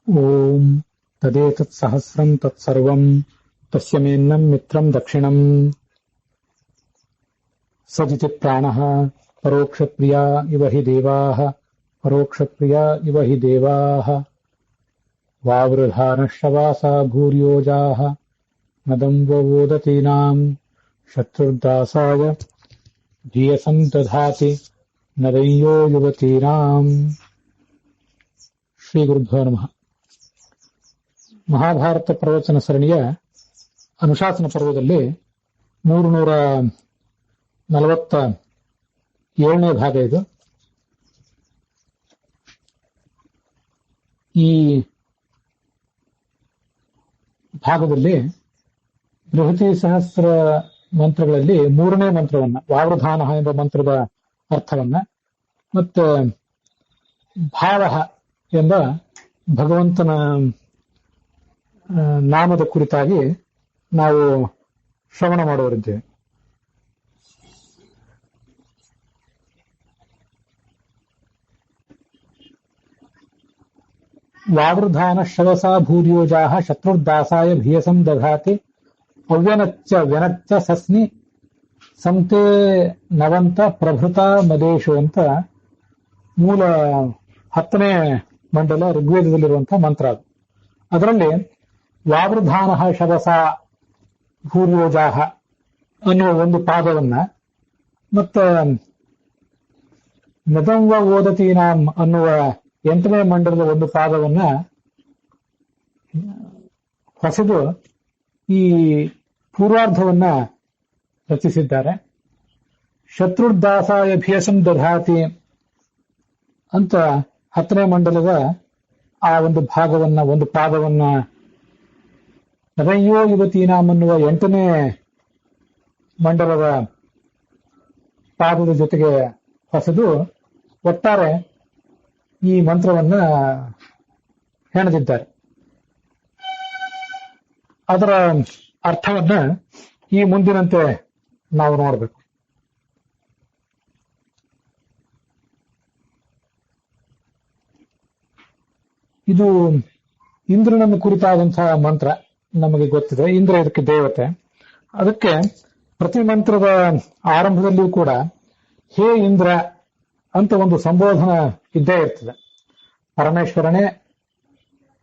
ಓಂ ತದೇತತ್ ಸಹಸ್ರಂ ತತ್ಸರ್ವಂ ತಸ್ಯ ಮೇನ್ನಂ ಮಿತ್ರಂ ದಕ್ಷಿಣಂ ಸಜಿತಿ ಪ್ರಾಣಃ ಪರೋಕ್ಷಪ್ರಿಯಾ ಇವ ಹಿ ದೇವಾಃ ಪರೋಕ್ಷಪ್ರಿಯಾ ಇವ ಹಿ ದೇವಾಃ ವಾವೃಧಾನಶ್ರವಾಸಾ ಭೂರ್ಯೋಜಾಃ ನದಂವೋದತೀನಾಂ ಶತ್ರುರ್ದಾಸಾಯ ಧಿಯಸಂ ದಧಾತಿ ನದಯ್ಯೋ ಯುವತೀನಾಂ. ಶ್ರೀ ಗುರುಭ್ಯೋ ನಮಃ. ಮಹಾಭಾರತ ಪ್ರವಚನ ಸರಣಿಯ ಅನುಶಾಸನ ಪರ್ವದಲ್ಲಿ 347ನೇ ಭಾಗ ಇದು. ಈ ಭಾಗದಲ್ಲಿ ಬೃಹತಿ ಸಹಸ್ರ ಮಂತ್ರಗಳಲ್ಲಿ 3ನೇ ಮಂತ್ರವನ್ನ, ವಾವೃಧಾನ ಎಂಬ ಮಂತ್ರದ ಅರ್ಥವನ್ನ, ಮತ್ತೆ ಭಾವ ಎಂಬ ಭಗವಂತನ ನಾಮದ ಕುರಿತಾಗಿ ನಾವು ಶ್ರವಣ ಮಾಡುವರಿದ್ದೇವೆ. ವಾವೃಧಾನ ಶ್ರವಸಾ ಭೂರ್ಯೋಜಾಃ ಶತ್ರುರ್ದಾಸಾಯ ಭಿಯಸಂ ದಧಾತಿ ಅವ್ಯನಚ್ಚ ವ್ಯನಚ್ಚ ಸಸ್ನಿ ಸಂತೆ ನವಂತ ಪ್ರಭೃತ ಮದೇಶು ಅಂತ ಮೂಲ 10ನೇ ಮಂಡಲ ಋಗ್ವೇದದಲ್ಲಿರುವಂತಹ ಮಂತ್ರ ಅದು. ಅದರಲ್ಲಿ ವಾವೃಧಾನ ಶವಸ ಭೂರ್ಯೋಜಾಹ ಅನ್ನುವ ಒಂದು ಪಾದವನ್ನ, ಮತ್ತು ನದಂವ ಓದತೀನಾಂ ಅನ್ನುವ 8ನೇ ಮಂಡಲದ ಒಂದು ಪಾದವನ್ನ ಹೊಸದು ಈ ಪೂರ್ವಾರ್ಧವನ್ನ ರಚಿಸಿದ್ದಾರೆ. ಶತ್ರುರ್ದಾಸಾಯ ಭಿಯಸಂ ದಧಾತಿ ಅಂತ 10ನೇ ಮಂಡಲದ ಆ ಒಂದು ಭಾಗವನ್ನ, ಒಂದು ಪಾದವನ್ನ ನದಯ್ಯೋ ಯುವತೀನಾಂ ಅನ್ನುವ 8ನೇ ಮಂಡಲದ ಪಾದದ ಜೊತೆಗೆ ಹೊಸದು ಒಟ್ಟಾರೆ ಈ ಮಂತ್ರವನ್ನ ಹೆಣೆದಿದ್ದಾರೆ. ಅದರ ಅರ್ಥವನ್ನ ಈ ಮುಂದಿನಂತೆ ನಾವು ನೋಡಬೇಕು. ಇದು ಇಂದ್ರನನ್ನು ಕುರಿತಾದಂತಹ ಮಂತ್ರ. ನಮಗೆ ಗೊತ್ತಿದೆ, ಇಂದ್ರ ಇದಕ್ಕೆ ದೇವತೆ. ಅದಕ್ಕೆ ಪ್ರತಿ ಮಂತ್ರದ ಆರಂಭದಲ್ಲಿಯೂ ಕೂಡ ಹೇ ಇಂದ್ರ ಅಂತ ಒಂದು ಸಂಬೋಧನ ಇದ್ದೇ ಇರ್ತದೆ. ಪರಮೇಶ್ವರನೇ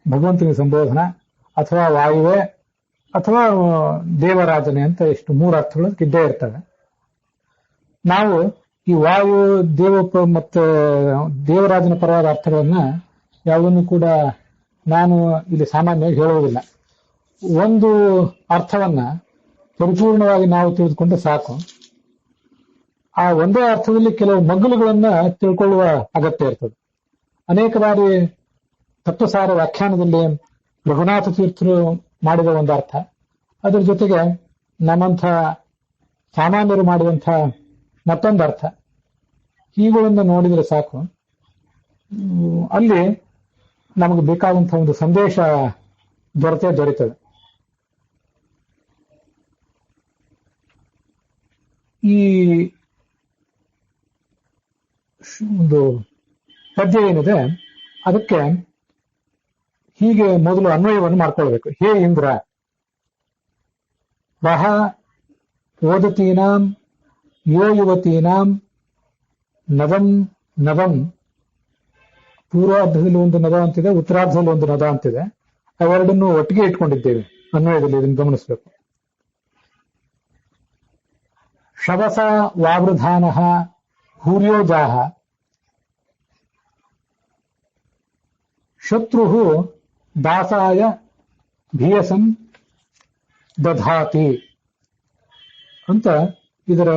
ಭಗವಂತನಿಗೆ ಸಂಬೋಧನ, ಅಥವಾ ವಾಯುವೆ, ಅಥವಾ ದೇವರಾಜನೇ ಅಂತ ಇಷ್ಟು 3 ಅರ್ಥಗಳು ಇದ್ದೇ ಇರ್ತವೆ. ನಾವು ಈ ವಾಯು, ದೇವ ಮತ್ತು ದೇವರಾಜನ ಪರವಾದ ಅರ್ಥಗಳನ್ನ ಯಾವುದನ್ನು ಕೂಡ ನಾನು ಇಲ್ಲಿ ಸಾಮಾನ್ಯವಾಗಿ ಹೇಳುವುದಿಲ್ಲ. ಒಂದು ಅರ್ಥವನ್ನ ಪರಿಪೂರ್ಣವಾಗಿ ನಾವು ತಿಳಿದುಕೊಂಡ್ರೆ ಸಾಕು. ಆ ಒಂದೇ ಅರ್ಥದಲ್ಲಿ ಕೆಲವು ಮಗ್ಗಲುಗಳನ್ನ ತಿಳ್ಕೊಳ್ಳುವ ಅಗತ್ಯ ಇರ್ತದೆ. ಅನೇಕ ಬಾರಿ ತತ್ವಸಾರ ವ್ಯಾಖ್ಯಾನದಲ್ಲಿ ರಘುನಾಥ ತೀರ್ಥರು ಮಾಡಿದ ಒಂದು ಅರ್ಥ, ಅದರ ಜೊತೆಗೆ ನಮ್ಮಂಥ ಸಾಮಾನ್ಯರು ಮಾಡಿದಂಥ ಮತ್ತೊಂದು ಅರ್ಥ, ಇವುಗಳನ್ನು ನೋಡಿದರೆ ಸಾಕು. ಅಲ್ಲಿ ನಮಗೆ ಬೇಕಾದಂತಹ ಒಂದು ಸಂದೇಶ ದೊರೀತದೆ. ಈ ಒಂದು ಪದ್ಯ ಏನಿದೆ ಅದಕ್ಕೆ ಹೀಗೆ ಮೊದಲು ಅನ್ವಯವನ್ನು ಮಾಡ್ಕೊಳ್ಬೇಕು. ಹೇ ಇಂದ್ರ, ವಹ ಓದತೀನಾಂ ಯೋ ಯುವತೀನಾಂ ನವಂ ನವಂ. ಪೂರ್ವಾರ್ಧದಲ್ಲಿ ಒಂದು ನದ ಅಂತಿದೆ, ಉತ್ತರಾರ್ಧದಲ್ಲಿ ಒಂದು ನದ ಅಂತಿದೆ. ಅವೆರಡನ್ನು ಒಟ್ಟಿಗೆ ಇಟ್ಕೊಂಡಿದ್ದೇವೆ ಅನ್ವಯದಲ್ಲಿ, ಇದನ್ನು ಗಮನಿಸಬೇಕು. ಶವಸ ವಾವೃಧಾನ ಭೂರ್ಯೋಜಾಹ ಶತ್ರು ದಾಸಾಯ ಭಿಯಸಂ ದಧಾತಿ ಅಂತ ಇದರ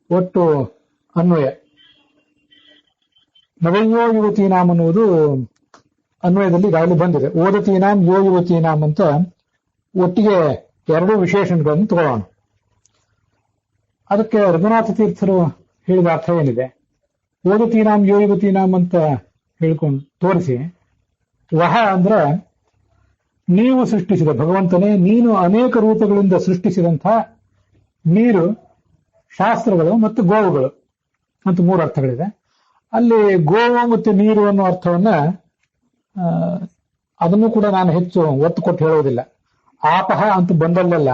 ಒಟ್ಟು ಅನ್ವಯ. ನವಯ್ಯೋ ಯುವತೀನಾಂ ಅನ್ನುವುದು ಅನ್ವಯದಲ್ಲಿ ಈಗಾಗಲೇ ಬಂದಿದೆ. ಓದತೀನಾಂ ಯೋ ಯುವತೀನಾಂ ಅಂತ ಒಟ್ಟಿಗೆ 2 ವಿಶೇಷಣಗಳನ್ನು ತಗೊಳ್ಳೋಣ. ಅದಕ್ಕೆ ರಘುನಾಥ ತೀರ್ಥರು ಹೇಳಿದ ಅರ್ಥ ಏನಿದೆ, ಓದತೀನಾಂ ಯೋ ಯುವತೀನಾಂ ಅಂತ ಹೇಳ್ಕೊಂಡು ತೋರಿಸಿ, ವಹ ಅಂದ್ರೆ ನೀವು ಸೃಷ್ಟಿಸಿದ ಭಗವಂತನೇ, ನೀನು ಅನೇಕ ರೂಪಗಳಿಂದ ಸೃಷ್ಟಿಸಿದಂಥ ನೀರು, ಶಾಸ್ತ್ರಗಳು ಮತ್ತು ಗೋವುಗಳು ಅಂತ 3 ಅರ್ಥಗಳಿದೆ. ಅಲ್ಲಿ ಗೋವು ಮತ್ತು ನೀರು ಅನ್ನೋ ಅರ್ಥವನ್ನ ಅದನ್ನು ಕೂಡ ನಾನು ಹೆಚ್ಚು ಒತ್ತು ಕೊಟ್ಟು ಹೇಳುವುದಿಲ್ಲ. ಆಪಹ ಅಂತ ಬಂದಲ್ಲೆಲ್ಲ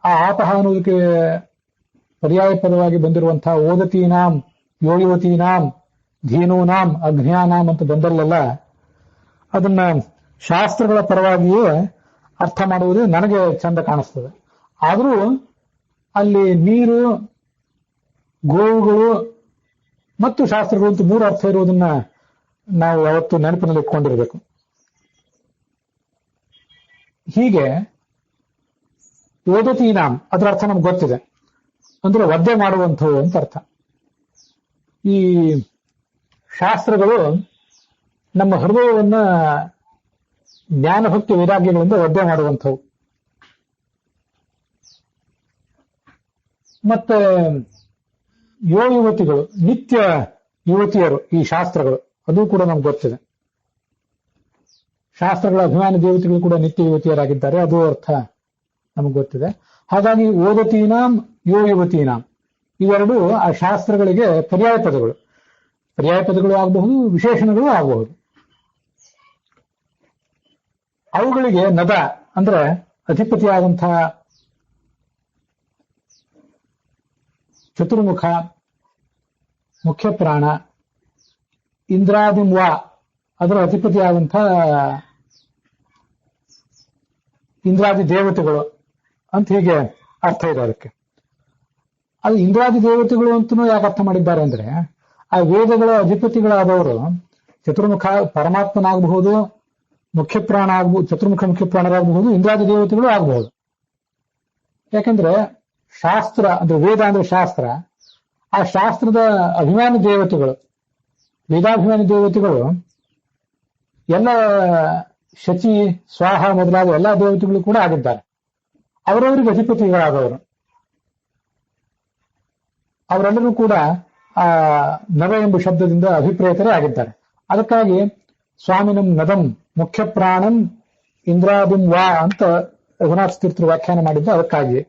ಆ ಆಪಹ ಅನ್ನೋದಕ್ಕೆ ಪರ್ಯಾಯ ಪದವಾಗಿ ಬಂದಿರುವಂತಹ ಓದತೀನಾಂ ಯೋಯುವತೀನಾಂ ಧೀನೂನಾಂ ಅಜ್ಞಾನಾಂ ಅಂತ ಬಂದಲ್ಲೆಲ್ಲ ಅದನ್ನ ಶಾಸ್ತ್ರಗಳ ಪರವಾಗಿಯೇ ಅರ್ಥ ಮಾಡುವುದೇ ನನಗೆ ಚಂದ ಕಾಣಿಸ್ತದೆ. ಆದರೂ ಅಲ್ಲಿ ನೀರು, ಗೋವುಗಳು ಮತ್ತು ಶಾಸ್ತ್ರಗಳು ಅಂತ ಮೂರು ಅರ್ಥ ಇರುವುದನ್ನ ನಾವು ಯಾವತ್ತು ನೆನಪಿನಲ್ಲಿ ಇಟ್ಕೊಂಡಿರ್ಬೇಕು. ಹೀಗೆ ಓದತೀನಾಂ ಅದರ ಅರ್ಥ ನಮ್ಗೆ ಗೊತ್ತಿದೆ, ಅಂದ್ರೆ ಒದ್ದೆ ಮಾಡುವಂಥವು ಅಂತ ಅರ್ಥ. ಈ ಶಾಸ್ತ್ರಗಳು ನಮ್ಮ ಹೃದಯವನ್ನ ಜ್ಞಾನಭಕ್ತಿ ವೈರಾಗ್ಯಗಳಿಂದ ಒದ್ದೆ ಮಾಡುವಂಥವು. ಮತ್ತೆ ಯುವತಿಗಳು, ನಿತ್ಯ ಯುವತಿಯರು ಈ ಶಾಸ್ತ್ರಗಳು, ಅದು ಕೂಡ ನಮ್ಗೆ ಗೊತ್ತಿದೆ. ಶಾಸ್ತ್ರಗಳ ಅಭಿಮಾನಿ ದೇವತೆಗಳು ಕೂಡ ನಿತ್ಯ ಯುವತಿಯರಾಗಿದ್ದಾರೆ, ಅದು ಅರ್ಥ ನಮಗೆ ಗೊತ್ತಿದೆ. ಹಾಗಾಗಿ ಓದತೀನಾಂ ಯುವತೀನಾಂ ಇವೆರಡು ಆ ಶಾಸ್ತ್ರಗಳಿಗೆ ಪರ್ಯಾಯ ಪದಗಳು. ಪರ್ಯಾಯ ಪದಗಳು ಆಗಬಹುದು, ವಿಶೇಷಣಗಳು ಆಗಬಹುದು. ಅವುಗಳಿಗೆ ನದ ಅಂದ್ರೆ ಅಧಿಪತಿಯಾದಂತಹ ಚತುರ್ಮುಖ, ಮುಖ್ಯ ಪ್ರಾಣ, ಇಂದ್ರಾದಿಮ್ವಾ ಅದರ ಅಧಿಪತಿಯಾದಂತಹ ಇಂದ್ರಾದಿ ದೇವತೆಗಳು ಅಂತ ಹೀಗೆ ಅರ್ಥ ಇದೆ ಅದಕ್ಕೆ. ಅದು ಇಂದ್ರಾದಿ ದೇವತೆಗಳು ಅಂತನೂ ಯಾಕೆ ಅರ್ಥ ಮಾಡಿದ್ದಾರೆ ಅಂದ್ರೆ, ಆ ವೇದಗಳ ಅಧಿಪತಿಗಳಾದವರು ಚತುರ್ಮುಖ ಪರಮಾತ್ಮನಾಗಬಹುದು, ಮುಖ್ಯ ಪ್ರಾಣ ಆಗಬಹುದು, ಚತುರ್ಮುಖ ಮುಖ್ಯ ಪ್ರಾಣರಾಗಬಹುದು, ಇಂದ್ರಾದಿ ದೇವತೆಗಳು ಆಗಬಹುದು. ಯಾಕಂದ್ರೆ ಶಾಸ್ತ್ರ ಅಂದ್ರೆ ವೇದ ಅಂದ್ರೆ ಶಾಸ್ತ್ರ, ಆ ಶಾಸ್ತ್ರದ ಅಭಿಮಾನಿ ದೇವತೆಗಳು, ವೇದಾಭಿಮಾನಿ ದೇವತೆಗಳು ಎಲ್ಲ ಶಚಿ, ಸ್ವಾಹ ಮೊದಲಾದ ಎಲ್ಲ ದೇವತೆಗಳು ಕೂಡ ಆಗಿದ್ದಾರೆ. ಅವರವರಿಗೆ ಅಧಿಪತಿಗಳಾದವರು ಅವರೆಲ್ಲರೂ ಕೂಡ ಆ ನವ ಎಂಬ ಶಬ್ದದಿಂದ ಅಭಿಪ್ರೇತರೇ ಆಗಿದ್ದಾರೆ. ಅದಕ್ಕಾಗಿ ಸ್ವಾಮಿನಂ ನದಂ ಮುಖ್ಯ ಪ್ರಾಣಂ ಇಂದ್ರಾದಿಂ ವಾ ಅಂತ ರಘುನಾಥ ತೀರ್ಥರು ವ್ಯಾಖ್ಯಾನ ಮಾಡಿದ್ದ ಅದಕ್ಕಾಗಿ.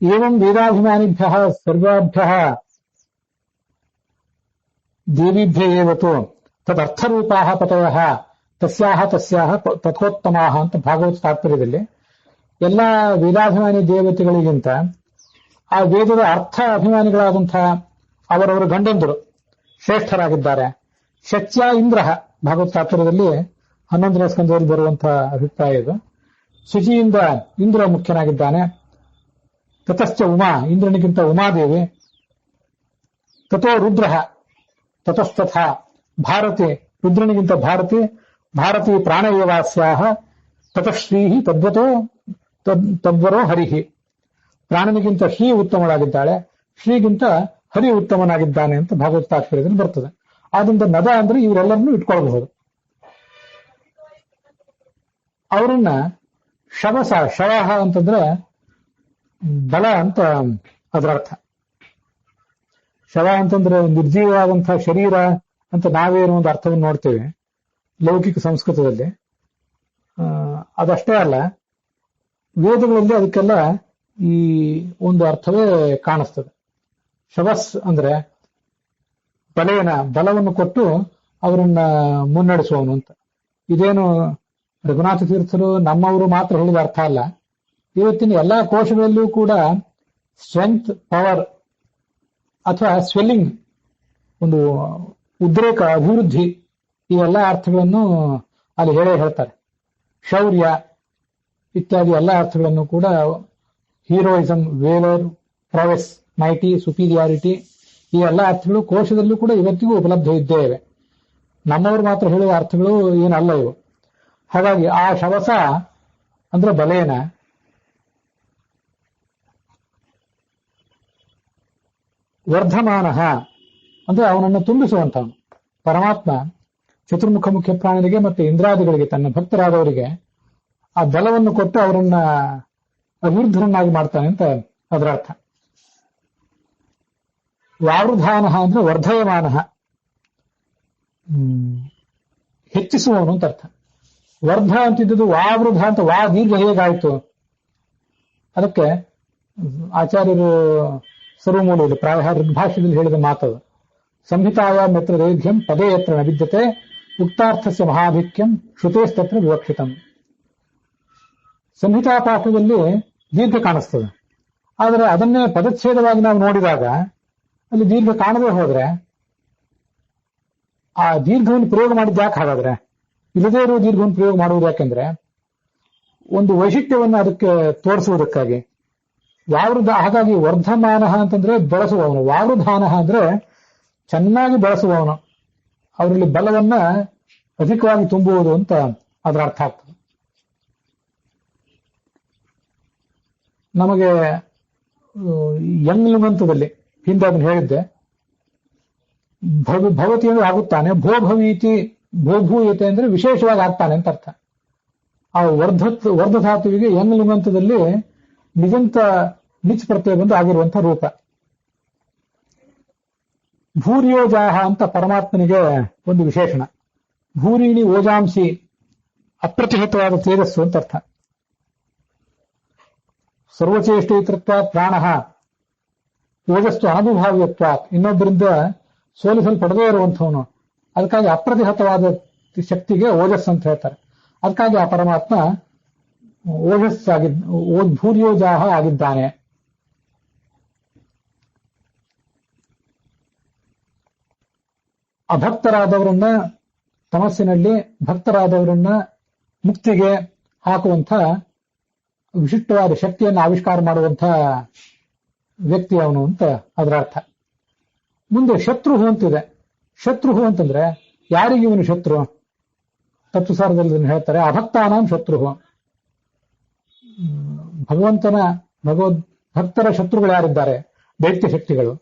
ಏವಂ ವೇದಾಭಿಮಾನಿಭ್ಯ ಸರ್ವಾಭ್ಯ ದೇವಿಭ್ಯ ಏವತು ತದರ್ಥರೂಪಾ ಪತಯಃ ತಸ್ಯಾಹ ತಥೋತ್ತಮಾ ಅಂತ ಭಾಗವತ ತಾತ್ಪರ್ಯದಲ್ಲಿ ಎಲ್ಲ ವೇದಾಭಿಮಾನಿ ದೇವತೆಗಳಿಗಿಂತ ಆ ವೇದದ ಅರ್ಥ ಅಭಿಮಾನಿಗಳಾದಂತಹ ಅವರವರ ಗಂಡಂದರು ಶ್ರೇಷ್ಠರಾಗಿದ್ದಾರೆ. ಶಚ್ಯ ಇಂದ್ರ ಭಾಗವತ ತಾತ್ಪರ್ಯದಲ್ಲಿ 11ನೇ ಸ್ಕಂದದಲ್ಲಿ ಬರುವಂತಹ ಅಭಿಪ್ರಾಯ ಇದು. ಶಚಿಯಿಂದ ಇಂದ್ರ ಮುಖ್ಯನಾಗಿದ್ದಾನೆ. ತತಶ್ಚ ಉಮಾ, ಇಂದ್ರನಿಗಿಂತ ಉಮಾದೇವಿ. ತಥೋ ರುದ್ರ ತತಸ್ತಥ ಭಾರತಿ, ರುದ್ರನಿಗಿಂತ ಭಾರತಿ. ಭಾರತಿ ಪ್ರಾಣಯೇವಾಸ್ಯಾಹ ತತಶ್ರೀ ತದ್ವತೋ ತದ್ವರೋ ಹರಿಹಿ. ಪ್ರಾಣನಿಗಿಂತ ಶ್ರೀ ಉತ್ತಮಳಾಗಿದ್ದಾಳೆ, ಶ್ರೀಗಿಂತ ಹರಿ ಉತ್ತಮನಾಗಿದ್ದಾನೆ ಅಂತ ಭಾಗವತ ತಾತ್ಪರ್ಯದಲ್ಲಿ ಬರ್ತದೆ. ಆದ್ರಿಂದ ನದ ಅಂದ್ರೆ ಇವರೆಲ್ಲರನ್ನೂ ಇಟ್ಕೊಳ್ಬಹುದು. ಅವರನ್ನ ಶವಸ, ಶವಹ ಅಂತಂದ್ರೆ ಬಲ ಅಂತ ಅದರ ಅರ್ಥ. ಶವ ಅಂತಂದ್ರೆ ನಿರ್ಜೀವವಾದಂತಹ ಶರೀರ ಅಂತ ನಾವೇನೋ ಒಂದು ಅರ್ಥವನ್ನು ನೋಡ್ತೇವೆ ಲೌಕಿಕ ಸಂಸ್ಕೃತದಲ್ಲಿ. ಅದಷ್ಟೇ ಅಲ್ಲ, ವೇದಗಳಲ್ಲಿ ಅದಕ್ಕೆಲ್ಲ ಈ ಒಂದು ಅರ್ಥವೇ ಕಾಣಿಸ್ತದೆ. ಶವಸ್ ಅಂದ್ರೆ ಬಲವನ್ನು ಕೊಟ್ಟು ಅವರನ್ನ ಮುನ್ನಡೆಸುವವನು ಅಂತ. ಇದೇನು ರಘುನಾಥ ತೀರ್ಥರು ನಮ್ಮವರು ಮಾತ್ರ ಹೇಳಿದ ಅರ್ಥ ಅಲ್ಲ. ಇವತ್ತಿನ ಎಲ್ಲಾ ಕೋಶಗಳಲ್ಲೂ ಕೂಡ ಸ್ಟ್ರೆಂತ್, ಪವರ್ ಅಥವಾ ಸ್ವೆಲ್ಲಿಂಗ್, ಒಂದು ಉದ್ರೇಕ, ಅಭಿವೃದ್ಧಿ, ಈ ಎಲ್ಲ ಅರ್ಥಗಳನ್ನು ಅಲ್ಲಿ ಹೇಳ್ತಾರೆ. ಶೌರ್ಯ ಇತ್ಯಾದಿ ಎಲ್ಲ ಅರ್ಥಗಳನ್ನು ಕೂಡ, ಹೀರೋಯಿಸಮ್, ವೇಲರ್, ಪ್ರವೆಸ್, ಮೈಟಿ, ಸುಪೀರಿಯಾರಿಟಿ, ಈ ಎಲ್ಲ ಅರ್ಥಗಳು ಕೋಶದಲ್ಲೂ ಕೂಡ ಇವತ್ತಿಗೂ ಉಪಲಬ್ಧ ಇದ್ದೇವೆ. ನಮ್ಮವರು ಮಾತ್ರ ಹೇಳುವ ಅರ್ಥಗಳು ಏನಲ್ಲ ಇವು. ಹಾಗಾಗಿ ಆ ಶವಸ ಅಂದ್ರೆ ಬಲೇನ, ವರ್ಧಮಾನ ಅಂದ್ರೆ ಅವನನ್ನು ತುಂಬಿಸುವಂತವನು. ಪರಮಾತ್ಮ ಚತುರ್ಮುಖ ಮುಖ್ಯ ಪ್ರಾಣರಿಗೆ ಮತ್ತು ಇಂದ್ರಾದಿಗಳಿಗೆ, ತನ್ನ ಭಕ್ತರಾದವರಿಗೆ ಆ ಬಲವನ್ನು ಕೊಟ್ಟು ಅವರನ್ನ ಅಭಿವೃದ್ಧರನ್ನಾಗಿ ಮಾಡ್ತಾನೆ ಅಂತ ಅದರ ಅರ್ಥ. ವಾವೃಧಾನ ಅಂದ್ರೆ ವರ್ಧಯಮಾನ, ಹೆಚ್ಚಿಸುವವನು ಅಂತ ಅರ್ಥ. ವರ್ಧ ಅಂತಿದ್ದು ವಾವೃಧ ಅಂತ ವಾ ದೀರ್ಘ ಹೇಗಾಯ್ತು, ಅದಕ್ಕೆ ಆಚಾರ್ಯರು ಸರ್ವಮೂಲದಲ್ಲಿ ಪ್ರಾಯ ಋಗ್ಭಾಷ್ಯದಲ್ಲಿ ಹೇಳಿದ ಮಾತದು. ಸಂಹಿತಾಯಾಂ ಯತ್ರ ದೈರ್ಘ್ಯಂ ಪದೇ ಯತ್ರ ನ ವಿದ್ಯತೆ ಉಕ್ತಾರ್ಥಸ್ಯ ಮಹಾಧಿಕ್ಯಂ ಶ್ರುತೇಸ್ತತ್ರ ವಿವಕ್ಷಿತಂ. ಸಂಹಿತಾ ಪಾಠದಲ್ಲಿ ದೀರ್ಘ ಕಾಣಿಸ್ತದೆ, ಆದರೆ ಅದನ್ನೇ ಪದಚ್ಛೇದವಾಗಿ ನಾವು ನೋಡಿದಾಗ ಅಲ್ಲಿ ದೀರ್ಘ ಕಾಣದೇ ಹೋದ್ರೆ ಆ ದೀರ್ಘವನ್ನು ಪ್ರಯೋಗ ಮಾಡಿದ ಯಾಕೆ? ಹಾಗಾದ್ರೆ ಇಲ್ಲದೇ ಇರುವ ದೀರ್ಘವನ್ನು ಪ್ರಯೋಗ ಮಾಡುವುದು ಯಾಕೆಂದ್ರೆ ಒಂದು ವೈಶಿಷ್ಟ್ಯವನ್ನು ಅದಕ್ಕೆ ತೋರಿಸುವುದಕ್ಕಾಗಿ. ಹಾಗಾಗಿ ವರ್ಧಮಾನ ಅಂತಂದ್ರೆ ಬೆಳೆಸುವವನು, ವಾವೃಧಾನ ಅಂದ್ರೆ ಚೆನ್ನಾಗಿ ಬೆಳೆಸುವವನು, ಅವರಲ್ಲಿ ಬಲವನ್ನ ಅಧಿಕವಾಗಿ ತುಂಬುವುದು ಅಂತ ಅದರ ಅರ್ಥ ಆಗ್ತದೆ. ನಮಗೆ ಯಂಗ್ಲುಮಂತದಲ್ಲಿ ಹಿಂದೆ ಅದನ್ನು ಹೇಳಿದ್ದೆ, ಭವತಿ ಅಂದ್ರೆ ಆಗುತ್ತಾನೆ, ಭೋ ಭವೀತಿ ಭೂಯತೆ ಅಂದ್ರೆ ವಿಶೇಷವಾಗಿ ಆಗ್ತಾನೆ ಅಂತ ಅರ್ಥ. ಆ ವರ್ಧಧಾತುವಿಗೆ ಯಂಗ್ಲುಮಂತದಲ್ಲಿ ನಿಜಂತ ನಿಚ್ ಪ್ರತ್ಯಯ ಬಂದು ಆಗಿರುವಂತಹ ರೂಪ. ಭೂರ್ಯೋಜಾಹ ಅಂತ ಪರಮಾತ್ಮನಿಗೆ ಒಂದು ವಿಶೇಷಣ. ಭೂರಿಣಿ ಓಜಾಂಸಿ ಅಪ್ರತಿಹತವಾದ ತೇಜಸ್ಸು ಅಂತ ಅರ್ಥ. ಸರ್ವಚೇಷ್ಟೈತೃತ್ವ ಪ್ರಾಣ ಓಜಸ್ಸು ಅನನುಭಾವ್ಯತ್ವ, ಇನ್ನೊಬ್ಬರಿಂದ ಸೋಲಿಸಲ್ಪಡದೇ ಇರುವಂಥವನು. ಅದಕ್ಕಾಗಿ ಅಪ್ರತಿಹತವಾದ ಶಕ್ತಿಗೆ ಓಜಸ್ ಅಂತ ಹೇಳ್ತಾರೆ. ಅದಕ್ಕಾಗಿ ಆ ಪರಮಾತ್ಮ ಭೂರ್ಯೋಜಾಹ ಆಗಿದ್ದಾನೆ. ಅಭಕ್ತರಾದವರನ್ನ ತಮಸ್ಸಿನಲ್ಲಿ, ಭಕ್ತರಾದವರನ್ನ ಮುಕ್ತಿಗೆ ಹಾಕುವಂಥ ವಿಶಿಷ್ಟವಾದ ಶಕ್ತಿಯನ್ನು ಆವಿಷ್ಕಾರ ಮಾಡುವಂಥ ವ್ಯಕ್ತಿ ಅವನು ಅಂತ ಅದರ ಅರ್ಥ. ಮುಂದೆ ಶತ್ರುಹು ಅಂತಿದೆ. ಶತ್ರುಹು ಅಂತಂದ್ರೆ ಯಾರಿಗೆ ಇವನು ಶತ್ರು? ತತ್ವಸಾರದಲ್ಲಿ ಹೇಳ್ತಾರೆ, ಅಭಕ್ತಾನಾಂ ಶತ್ರುಹು. ಭಕ್ತರ ಶತ್ರುಗಳು ಯಾರಿದ್ದಾರೆ? ದೈತ್ಯ ಶಕ್ತಿಗಳು.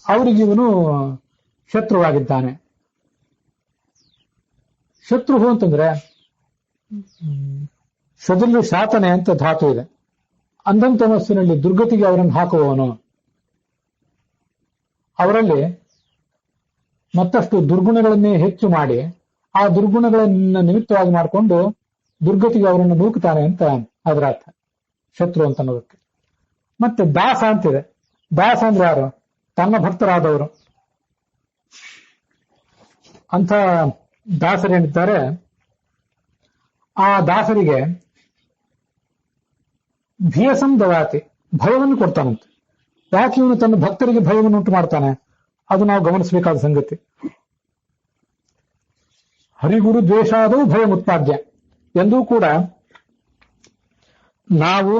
ಅವರಿಗೆ ಇವನು ಶತ್ರುವಾಗಿದ್ದಾನೆ. ಶತ್ರುಹು ಅಂತಂದ್ರೆ ಶತ್ರು ಶಾತನೆ ಅಂತ ಧಾತು ಇದೆ. ಅಂಧಂತಮಸ್ಸಿನಲ್ಲಿ ದುರ್ಗತಿಗೆ ಅವರನ್ನು ಹಾಕುವವನು. ಅವರಲ್ಲಿ ಮತ್ತಷ್ಟು ದುರ್ಗುಣಗಳನ್ನೇ ಹೆಚ್ಚು ಮಾಡಿ ಆ ದುರ್ಗುಣಗಳನ್ನ ನಿಮಿತ್ತವಾಗಿ ಮಾಡಿಕೊಂಡು ದುರ್ಗತಿಗೆ ಅವರನ್ನು ನೂಕುತ್ತಾನೆ ಅಂತ ಅದರ ಅರ್ಥ, ಶತ್ರು ಅಂತ ಅನ್ನೋದಕ್ಕೆ. ಮತ್ತೆ ದಾಸ ಅಂತಿದೆ. ದಾಸ ಅಂದ್ರೆ ಯಾರು? ತನ್ನ ಭಕ್ತರಾದವರು. ಅಂಥ ದಾಸರೇನಿದ್ದಾರೆ, ಆ ದಾಸರಿಗೆ ಭೀಯಸಂ ದವಾತಿ, ಭಯವನ್ನು ಕೊಡ್ತಾನಂತೆ. ಯಾಕೆ ಇವನು ತನ್ನ ಭಕ್ತರಿಗೆ ಭಯವನ್ನು ಉಂಟು ಮಾಡ್ತಾನೆ? ಅದು ನಾವು ಗಮನಿಸಬೇಕಾದ ಸಂಗತಿ. ಹರಿಗುರು ದ್ವೇಷಾದವು ಭಯ ಉತ್ಪಾದ್ಯ. ಎಂದೂ ಕೂಡ ನಾವು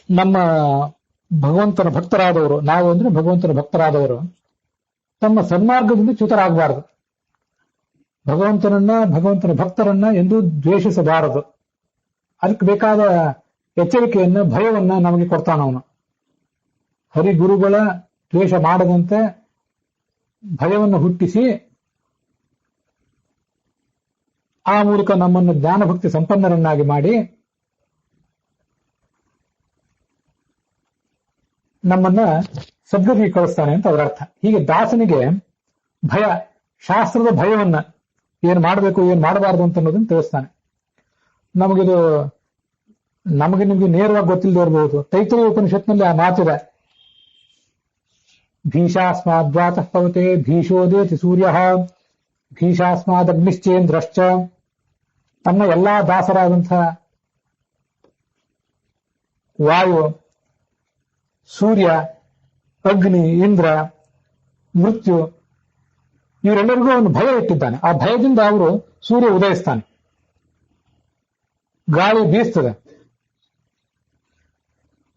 ನಮ್ಮ ಭಗವಂತನ ಭಕ್ತರಾದವರು, ನಾವು ಅಂದ್ರೆ ಭಗವಂತನ ಭಕ್ತರಾದವರು ತಮ್ಮ ಸನ್ಮಾರ್ಗದಿಂದ ಚ್ಯುತರಾಗಬಾರದು. ಭಗವಂತನ ಭಕ್ತರನ್ನ ಎಂದೂ ದ್ವೇಷಿಸಬಾರದು. ಅದಕ್ಕೆ ಬೇಕಾದ ಎಚ್ಚರಿಕೆಯನ್ನ, ಭಯವನ್ನ ನಮಗೆ ಕೊಡ್ತಾನವನು. ಹರಿಗುರುಗಳ ದ್ವೇಷ ಮಾಡದಂತೆ ಭಯವನ್ನು ಹುಟ್ಟಿಸಿ ಆ ಮೂಲಕ ನಮ್ಮನ್ನು ಜ್ಞಾನಭಕ್ತಿ ಸಂಪನ್ನರನ್ನಾಗಿ ಮಾಡಿ ನಮ್ಮನ್ನ ಸದ್ಗತಿಗೆ ಕಳಿಸ್ತಾನೆ ಅಂತ ಅವರ ಅರ್ಥ. ಹೀಗೆ ದಾಸನಿಗೆ ಭಯ, ಶಾಸ್ತ್ರದ ಭಯವನ್ನ, ಏನ್ ಮಾಡಬೇಕು ಏನ್ ಮಾಡಬಾರದು ಅಂತ ಅನ್ನೋದನ್ನ ತಿಳಿಸ್ತಾನೆ. ನಮಗೆ ನಿಮ್ಗೆ ನೇರವಾಗಿ ಗೊತ್ತಿಲ್ಲದೆ ಇರಬಹುದು. ತೈತ್ರಿಯ ಉಪನಿಷತ್ನಲ್ಲಿ ಆ ಮಾತಿದೆ, ಭೀಷಾಸ್ಮಾದ್ವಾತಃ ಪವತೆ ಭೀಷೋದೇತಿ ಸೂರ್ಯ ಭೀಷಾಸ್ಮಾದಗ್ನಿಶ್ಚೇಂದ್ರಶ್ಚ. ತನ್ನ ಎಲ್ಲಾ ದಾಸರಾದಂಥ ವಾಯು, ಸೂರ್ಯ, ಅಗ್ನಿ, ಇಂದ್ರ, ಮೃತ್ಯು ಇವರೆಲ್ಲರಿಗೂ ಅವನು ಭಯ ಇಟ್ಟಿದ್ದಾನೆ. ಆ ಭಯದಿಂದ ಅವರು ಸೂರ್ಯ ಉದಯಿಸ್ತಾನೆ, ಗಾಳಿ ಬೀಸ್ತದೆ.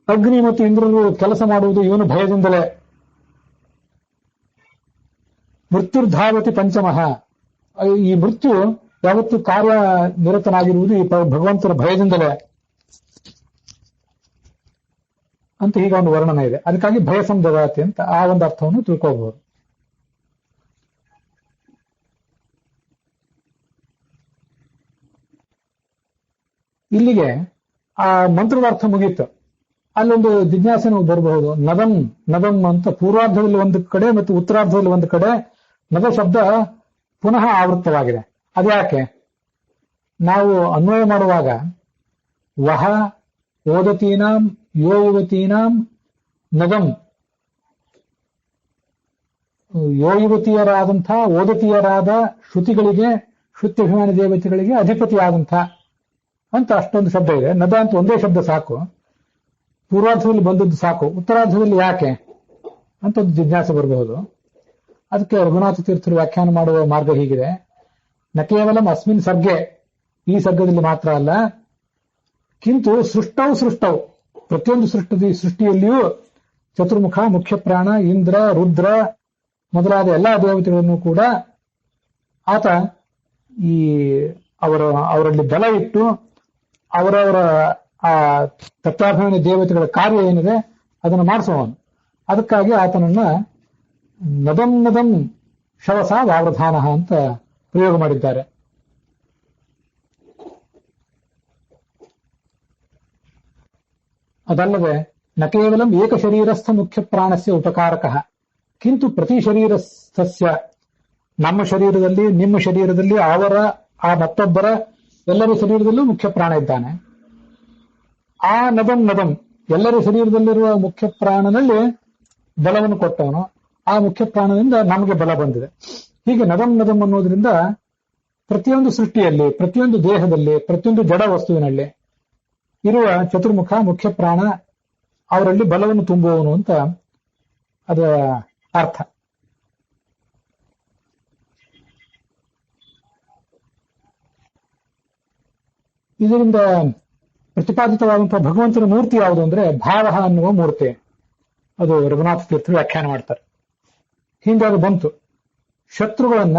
ಅಗ್ನಿ ಮತ್ತು ಇಂದ್ರರು ಕೆಲಸ ಮಾಡುವುದು ಇವನು ಭಯದಿಂದಲೇ. ಮೃತ್ಯುರ್ಧಾವತಿ ಪಂಚಮಃ. ಈ ಮೃತ್ಯು ಯಾವತ್ತು ಕಾರ್ಯ ನಿರತನಾಗಿರುವುದು ಈ ಭಗವಂತನ ಭಯದಿಂದಲೇ ಅಂತ ಹೀಗೆ ಒಂದು ವರ್ಣನೆ ಇದೆ. ಅದಕ್ಕಾಗಿ ಭಯ ಸಂದವಾತಿ ಅಂತ ಆ ಒಂದು ಅರ್ಥವನ್ನು ತಿಳ್ಕೋಬಹುದು. ಇಲ್ಲಿಗೆ ಆ ಮಂತ್ರದ ಅರ್ಥ ಮುಗೀತು. ಅಲ್ಲೊಂದು ಜಿಜ್ಞಾಸೆ ಬರಬಹುದು. ನದಂ ಅಂತ ಪೂರ್ವಾರ್ಧದಲ್ಲಿ ಒಂದು ಕಡೆ ಮತ್ತು ಉತ್ತರಾರ್ಧದಲ್ಲಿ ಒಂದು ಕಡೆ ನದ ಶಬ್ದ ಪುನಃ ಆವೃತ್ತವಾಗಿದೆ. ಅದ್ಯಾಕೆ? ನಾವು ಅನ್ವಯ ಮಾಡುವಾಗ ವಹ ಓದತೀನಾಂ ಯೋ ಯುವತೀನಾಂ ನದಂ ಯೋಯುವತಿಯರಾದಂಥ ಓದತಿಯರಾದ ಶ್ರುತಿಗಳಿಗೆ ಶ್ರುತ್ಯಭಿಮಾನಿ ದೇವತೆಗಳಿಗೆ ಅಧಿಪತಿಯಾದಂಥ ಅಂತ ಅಷ್ಟೊಂದು ಶಬ್ದ ಇದೆ. ನದ ಅಂತ ಒಂದೇ ಶಬ್ದ ಸಾಕು, ಪೂರ್ವಾರ್ಧದಲ್ಲಿ ಬಂದದ್ದು ಸಾಕು, ಉತ್ತರಾರ್ಧದಲ್ಲಿ ಯಾಕೆ ಅಂತ ಒಂದು ಜಿಜ್ಞಾಸೆ ಬರಬಹುದು. ಅದಕ್ಕೆ ರಘುನಾಥ ತೀರ್ಥರು ವ್ಯಾಖ್ಯಾನ ಮಾಡುವ ಮಾರ್ಗ ಹೀಗಿದೆ: ನ ಕೇವಲ ಅಸ್ಮಿನ್ ಸರ್ಗೆ, ಈ ಸರ್ಗದಲ್ಲಿ ಮಾತ್ರ ಅಲ್ಲ, ಕಿಂತು ಸೃಷ್ಟೌ ಪ್ರತಿಯೊಂದು ಸೃಷ್ಟಿಯಲ್ಲಿಯೂ ಚತುರ್ಮುಖ, ಮುಖ್ಯ ಪ್ರಾಣ, ಇಂದ್ರ, ರುದ್ರ ಮೊದಲಾದ ಎಲ್ಲಾ ದೇವತೆಗಳನ್ನು ಕೂಡ ಆತ ಈ ಅವರಲ್ಲಿ ಬಲ ಇಟ್ಟು ಅವರವರ ಆ ತತ್ವಾಭಿಮಾನಿ ದೇವತೆಗಳ ಕಾರ್ಯ ಏನಿದೆ ಅದನ್ನು ಮಾಡಿಸುವವನು. ಅದಕ್ಕಾಗಿ ಆತನನ್ನ ನದಂ ಶವಸ ವಾವಧಾನ ಅಂತ ಪ್ರಯೋಗ ಮಾಡಿದ್ದಾರೆ. ಅದಲ್ಲದೆ ನ ಕೇವಲ ಏಕ ಶರೀರಸ್ಥ ಮುಖ್ಯ ಪ್ರಾಣಸ್ಯ ಉಪಕಾರಕ ಕಿಂತು ಪ್ರತಿ ಶರೀರಸ್ಥಸ್ಯ, ನಮ್ಮ ಶರೀರದಲ್ಲಿ, ನಿಮ್ಮ ಶರೀರದಲ್ಲಿ, ಅವರ ಆ ಮತ್ತೊಬ್ಬರ ಎಲ್ಲರ ಶರೀರದಲ್ಲೂ ಮುಖ್ಯ ಪ್ರಾಣ ಇದ್ದಾನೆ. ಆ ನದಂ ಎಲ್ಲರ ಶರೀರದಲ್ಲಿರುವ ಮುಖ್ಯ ಪ್ರಾಣನಲ್ಲಿ ಬಲವನ್ನು ಕೊಟ್ಟವನು. ಆ ಮುಖ್ಯ ಪ್ರಾಣದಿಂದ ನಮಗೆ ಬಲ ಬಂದಿದೆ. ಹೀಗೆ ನದಂ ಅನ್ನೋದ್ರಿಂದ ಪ್ರತಿಯೊಂದು ಸೃಷ್ಟಿಯಲ್ಲಿ, ಪ್ರತಿಯೊಂದು ದೇಹದಲ್ಲಿ, ಪ್ರತಿಯೊಂದು ಜಡ ವಸ್ತುವಿನಲ್ಲಿ ಇರುವ ಚತುರ್ಮುಖ ಮುಖ್ಯ ಪ್ರಾಣ ಅವರಲ್ಲಿ ಬಲವನ್ನು ತುಂಬುವವನು ಅಂತ ಅದರ ಅರ್ಥ. ಇದರಿಂದ ಪ್ರತಿಪಾದಿತವಾದಂತಹ ಭಗವಂತನ ಮೂರ್ತಿ ಯಾವುದು ಅಂದ್ರೆ ಭಾವ ಅನ್ನುವ ಮೂರ್ತಿ. ಅದು ರಘುನಾಥ ತೀರ್ಥರು ವ್ಯಾಖ್ಯಾನ ಮಾಡ್ತಾರೆ. ಹಿಂದೆ ಅದು ಬಂತು. ಶತ್ರುಗಳನ್ನ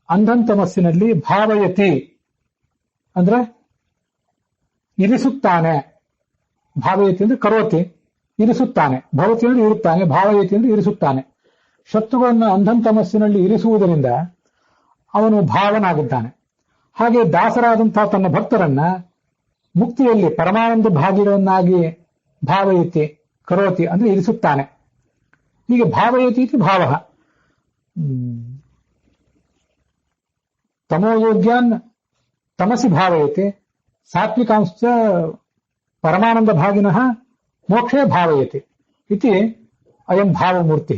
ಅಂಧಂತಮಸ್ಸಿನಲ್ಲಿ ಭಾವಯತಿ ಅಂದ್ರೆ ಇರಿಸುತ್ತಾನೆ. ಭಾವಯತಿ ಅಂದ್ರೆ ಕರೋತಿ, ಇರಿಸುತ್ತಾನೆ. ಭವತಿ ಅಂದ್ರೆ ಇರುತ್ತಾನೆ, ಭಾವಯತಿ ಅಂದ್ರೆ ಇರಿಸುತ್ತಾನೆ. ಶತ್ರುಗಳನ್ನ ಅಂಧಂತಮಸ್ಸಿನಲ್ಲಿ ಇರಿಸುವುದರಿಂದ ಅವನು ಭಾವನಾಗಿದ್ದಾನೆ. ಹಾಗೆ ದಾಸರಾದಂತಹ ತನ್ನ ಭಕ್ತರನ್ನ ಮುಕ್ತಿಯಲ್ಲಿ ಪರಮಾನಂದ ಭಾಗಿಗಳನ್ನಾಗಿ ಭಾವಯತಿ ಕರೋತಿ ಅಂದ್ರೆ ಇರಿಸುತ್ತಾನೆ. ಹೀಗೆ ಭಾವಯತಿ ಭಾವ ತಮೋಯೋಗ್ಯಾನ್ ತಮಸಿ ಭಾವಯತಿ ಸಾತ್ವಿಕಾಂಶ ಪರಮಾನಂದ ಭಾಗಿನಃ ಮೋಕ್ಷೇ ಭಾವಯತಿ ಇತಿ ಅಯಂ ಭಾವಮೂರ್ತಿ.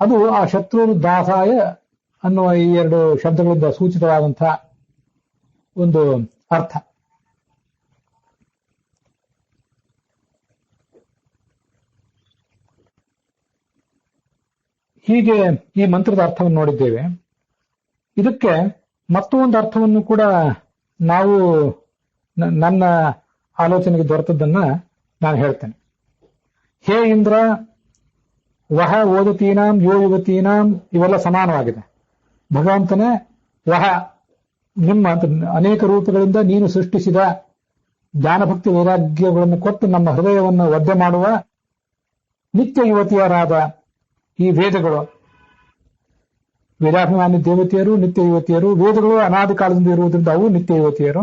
ಅದು ಆ ಶತ್ರು ದಾಸಾಯ ಅನ್ನುವ ಈ ಎರಡು ಶಬ್ದಗಳಿಂದ ಸೂಚಿತವಾದಂತಹ ಒಂದು ಅರ್ಥ. ಹೀಗೆ ಈ ಮಂತ್ರದ ಅರ್ಥವನ್ನು ನೋಡಿದ್ದೇವೆ. ಇದಕ್ಕೆ ಮತ್ತೊಂದು ಅರ್ಥವನ್ನು ಕೂಡ ನಾವು ನನ್ನ ಆಲೋಚನೆಗೆ ದೊರೆತದ್ದನ್ನ ನಾನು ಹೇಳ್ತೇನೆ. ಹೇ ಇಂದ್ರ, ವಹ ಓದತೀನಾಂ ಯೋ ಯುವತೀನಾಂ ಇವೆಲ್ಲ ಸಮಾನವಾಗಿದೆ. ಭಗವಂತನೇ ವಹ, ನಿಮ್ಮ ಅನೇಕ ರೂಪಗಳಿಂದ ನೀನು ಸೃಷ್ಟಿಸಿದ ಜ್ಞಾನಭಕ್ತಿ ವೈರಾಗ್ಯಗಳನ್ನು ಕೊಟ್ಟು ನಮ್ಮ ಹೃದಯವನ್ನು ಒದ್ದೆ ಮಾಡುವ ನಿತ್ಯ ಯುವತಿಯರಾದ ಈ ವೇದಗಳು, ವೇದಾಭಿಮಾನಿ ದೇವತೆಯರು ನಿತ್ಯ ಯುವತಿಯರು. ವೇದಗಳು ಅನಾದಿ ಕಾಲದಿಂದ ಇರುವುದರಿಂದ ಅವು ನಿತ್ಯ ಯುವತಿಯರು.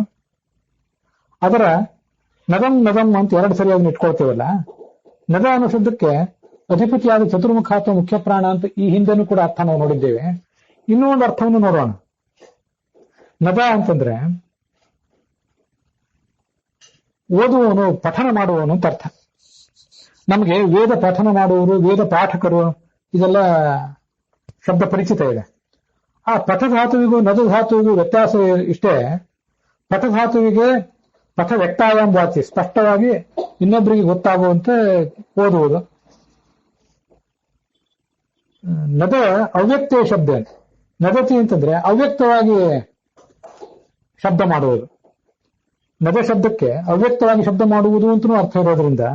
ಅದರ ನದಂ ಅಂತ ಎರಡು ಸರಿಯಾಗಿ ಇಟ್ಕೊಳ್ತೇವಲ್ಲ, ನದ ಅನ್ನೋ ಶಬ್ದಕ್ಕೆ ಅಧಿಪತಿಯಾದ ಚತುರ್ಮುಖ ಅಥವಾ ಮುಖ್ಯ ಪ್ರಾಣ ಅಂತ ಈ ಹಿಂದೆನೂ ಕೂಡ ಅರ್ಥ ನಾವು ನೋಡಿದ್ದೇವೆ. ಇನ್ನೂ ಒಂದು ಅರ್ಥವನ್ನು ನೋಡೋಣ. ನದ ಅಂತಂದ್ರೆ ಓದುವವನು, ಪಠನ ಮಾಡುವವನು ಅಂತ ಅರ್ಥ. ನಮಗೆ ವೇದ ಪಠನ ಮಾಡುವವರು, ವೇದ ಪಾಠಕರು ಇದೆಲ್ಲ ಶಬ್ದ ಪರಿಚಿತ ಇದೆ. ಆ ಪಠಧಾತುವಿಗೂ ನದಧಾತುವಿಗೂ ವ್ಯತ್ಯಾಸ ಇಷ್ಟೇ. ಪಠಧಾತುವಿಗೆ ಪಠ ವ್ಯಕ್ತಾಯಾಮ್ ವಾಚಿ, ಸ್ಪಷ್ಟವಾಗಿ ಇನ್ನೊಬ್ಬರಿಗೆ ಗೊತ್ತಾಗುವಂತೆ ಓದುವುದು. ನದ ಅವ್ಯಕ್ತ ಶಬ್ದ. ನದತಿ ಅಂತಂದ್ರೆ ಅವ್ಯಕ್ತವಾಗಿ ಶಬ್ದ ಮಾಡುವುದು. ನದ ಶಬ್ದಕ್ಕೆ ಅವ್ಯಕ್ತವಾಗಿ ಶಬ್ದ ಮಾಡುವುದು ಅಂತಲೂ ಅರ್ಥ ಇರೋದ್ರಿಂದ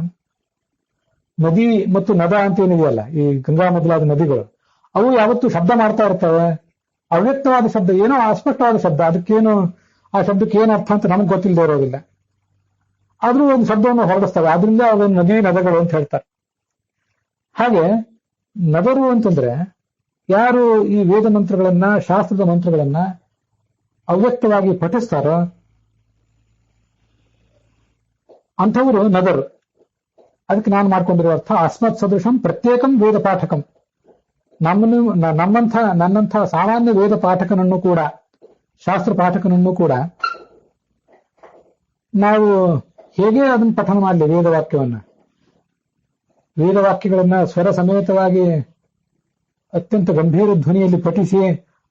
ನದಿ ಮತ್ತು ನದ ಅಂತ ಏನಿದೆಯಲ್ಲ, ಈ ಗಂಗಾ ಮೊದಲಾದ ನದಿಗಳು, ಅವು ಯಾವತ್ತೂ ಶಬ್ದ ಮಾಡ್ತಾ ಇರ್ತವೆ. ಅವ್ಯಕ್ತವಾದ ಶಬ್ದ, ಏನೋ ಅಸ್ಪಷ್ಟವಾದ ಶಬ್ದ, ಅದಕ್ಕೇನು ಆ ಶಬ್ದಕ್ಕೆ ಏನು ಅರ್ಥ ಅಂತ ನಮ್ಗೆ ಗೊತ್ತಿಲ್ಲದೆ ಇರೋದಿಲ್ಲ. ಆದ್ರೂ ಒಂದು ಶಬ್ದವನ್ನು ಹೊರಡಿಸ್ತವೆ. ಆದ್ರಿಂದ ಅದನ್ನು ನದಿ ನದಗಳು ಅಂತ ಹೇಳ್ತಾರೆ. ಹಾಗೆ ನದರು ಅಂತಂದ್ರೆ ಯಾರು ಈ ವೇದ ಮಂತ್ರಗಳನ್ನ, ಶಾಸ್ತ್ರದ ಮಂತ್ರಗಳನ್ನ ಅವ್ಯಕ್ತವಾಗಿ ಪಠಿಸ್ತಾರೋ ಅಂಥವರು ನದರು. ಅದಕ್ಕೆ ನಾನು ಮಾಡ್ಕೊಂಡಿರೋ ಅರ್ಥ ಅಸ್ಮತ್ ಸದೃಶಂ ಪ್ರತ್ಯೇಕಂ ವೇದ ಪಾಠಕಂ. ನನ್ನಂಥ ಸಾಮಾನ್ಯ ವೇದ ಪಾಠಕನನ್ನು ಕೂಡ, ಶಾಸ್ತ್ರ ಪಾಠಕನನ್ನು ಕೂಡ ನಾವು ಹೇಗೆ ಅದನ್ನು ಪಠನ ಮಾಡಲಿ, ವೇದವಾಕ್ಯವನ್ನ, ವೇದವಾಕ್ಯಗಳನ್ನ ಸ್ವರ ಸಮೇತವಾಗಿ ಅತ್ಯಂತ ಗಂಭೀರ ಧ್ವನಿಯಲ್ಲಿ ಪಠಿಸಿ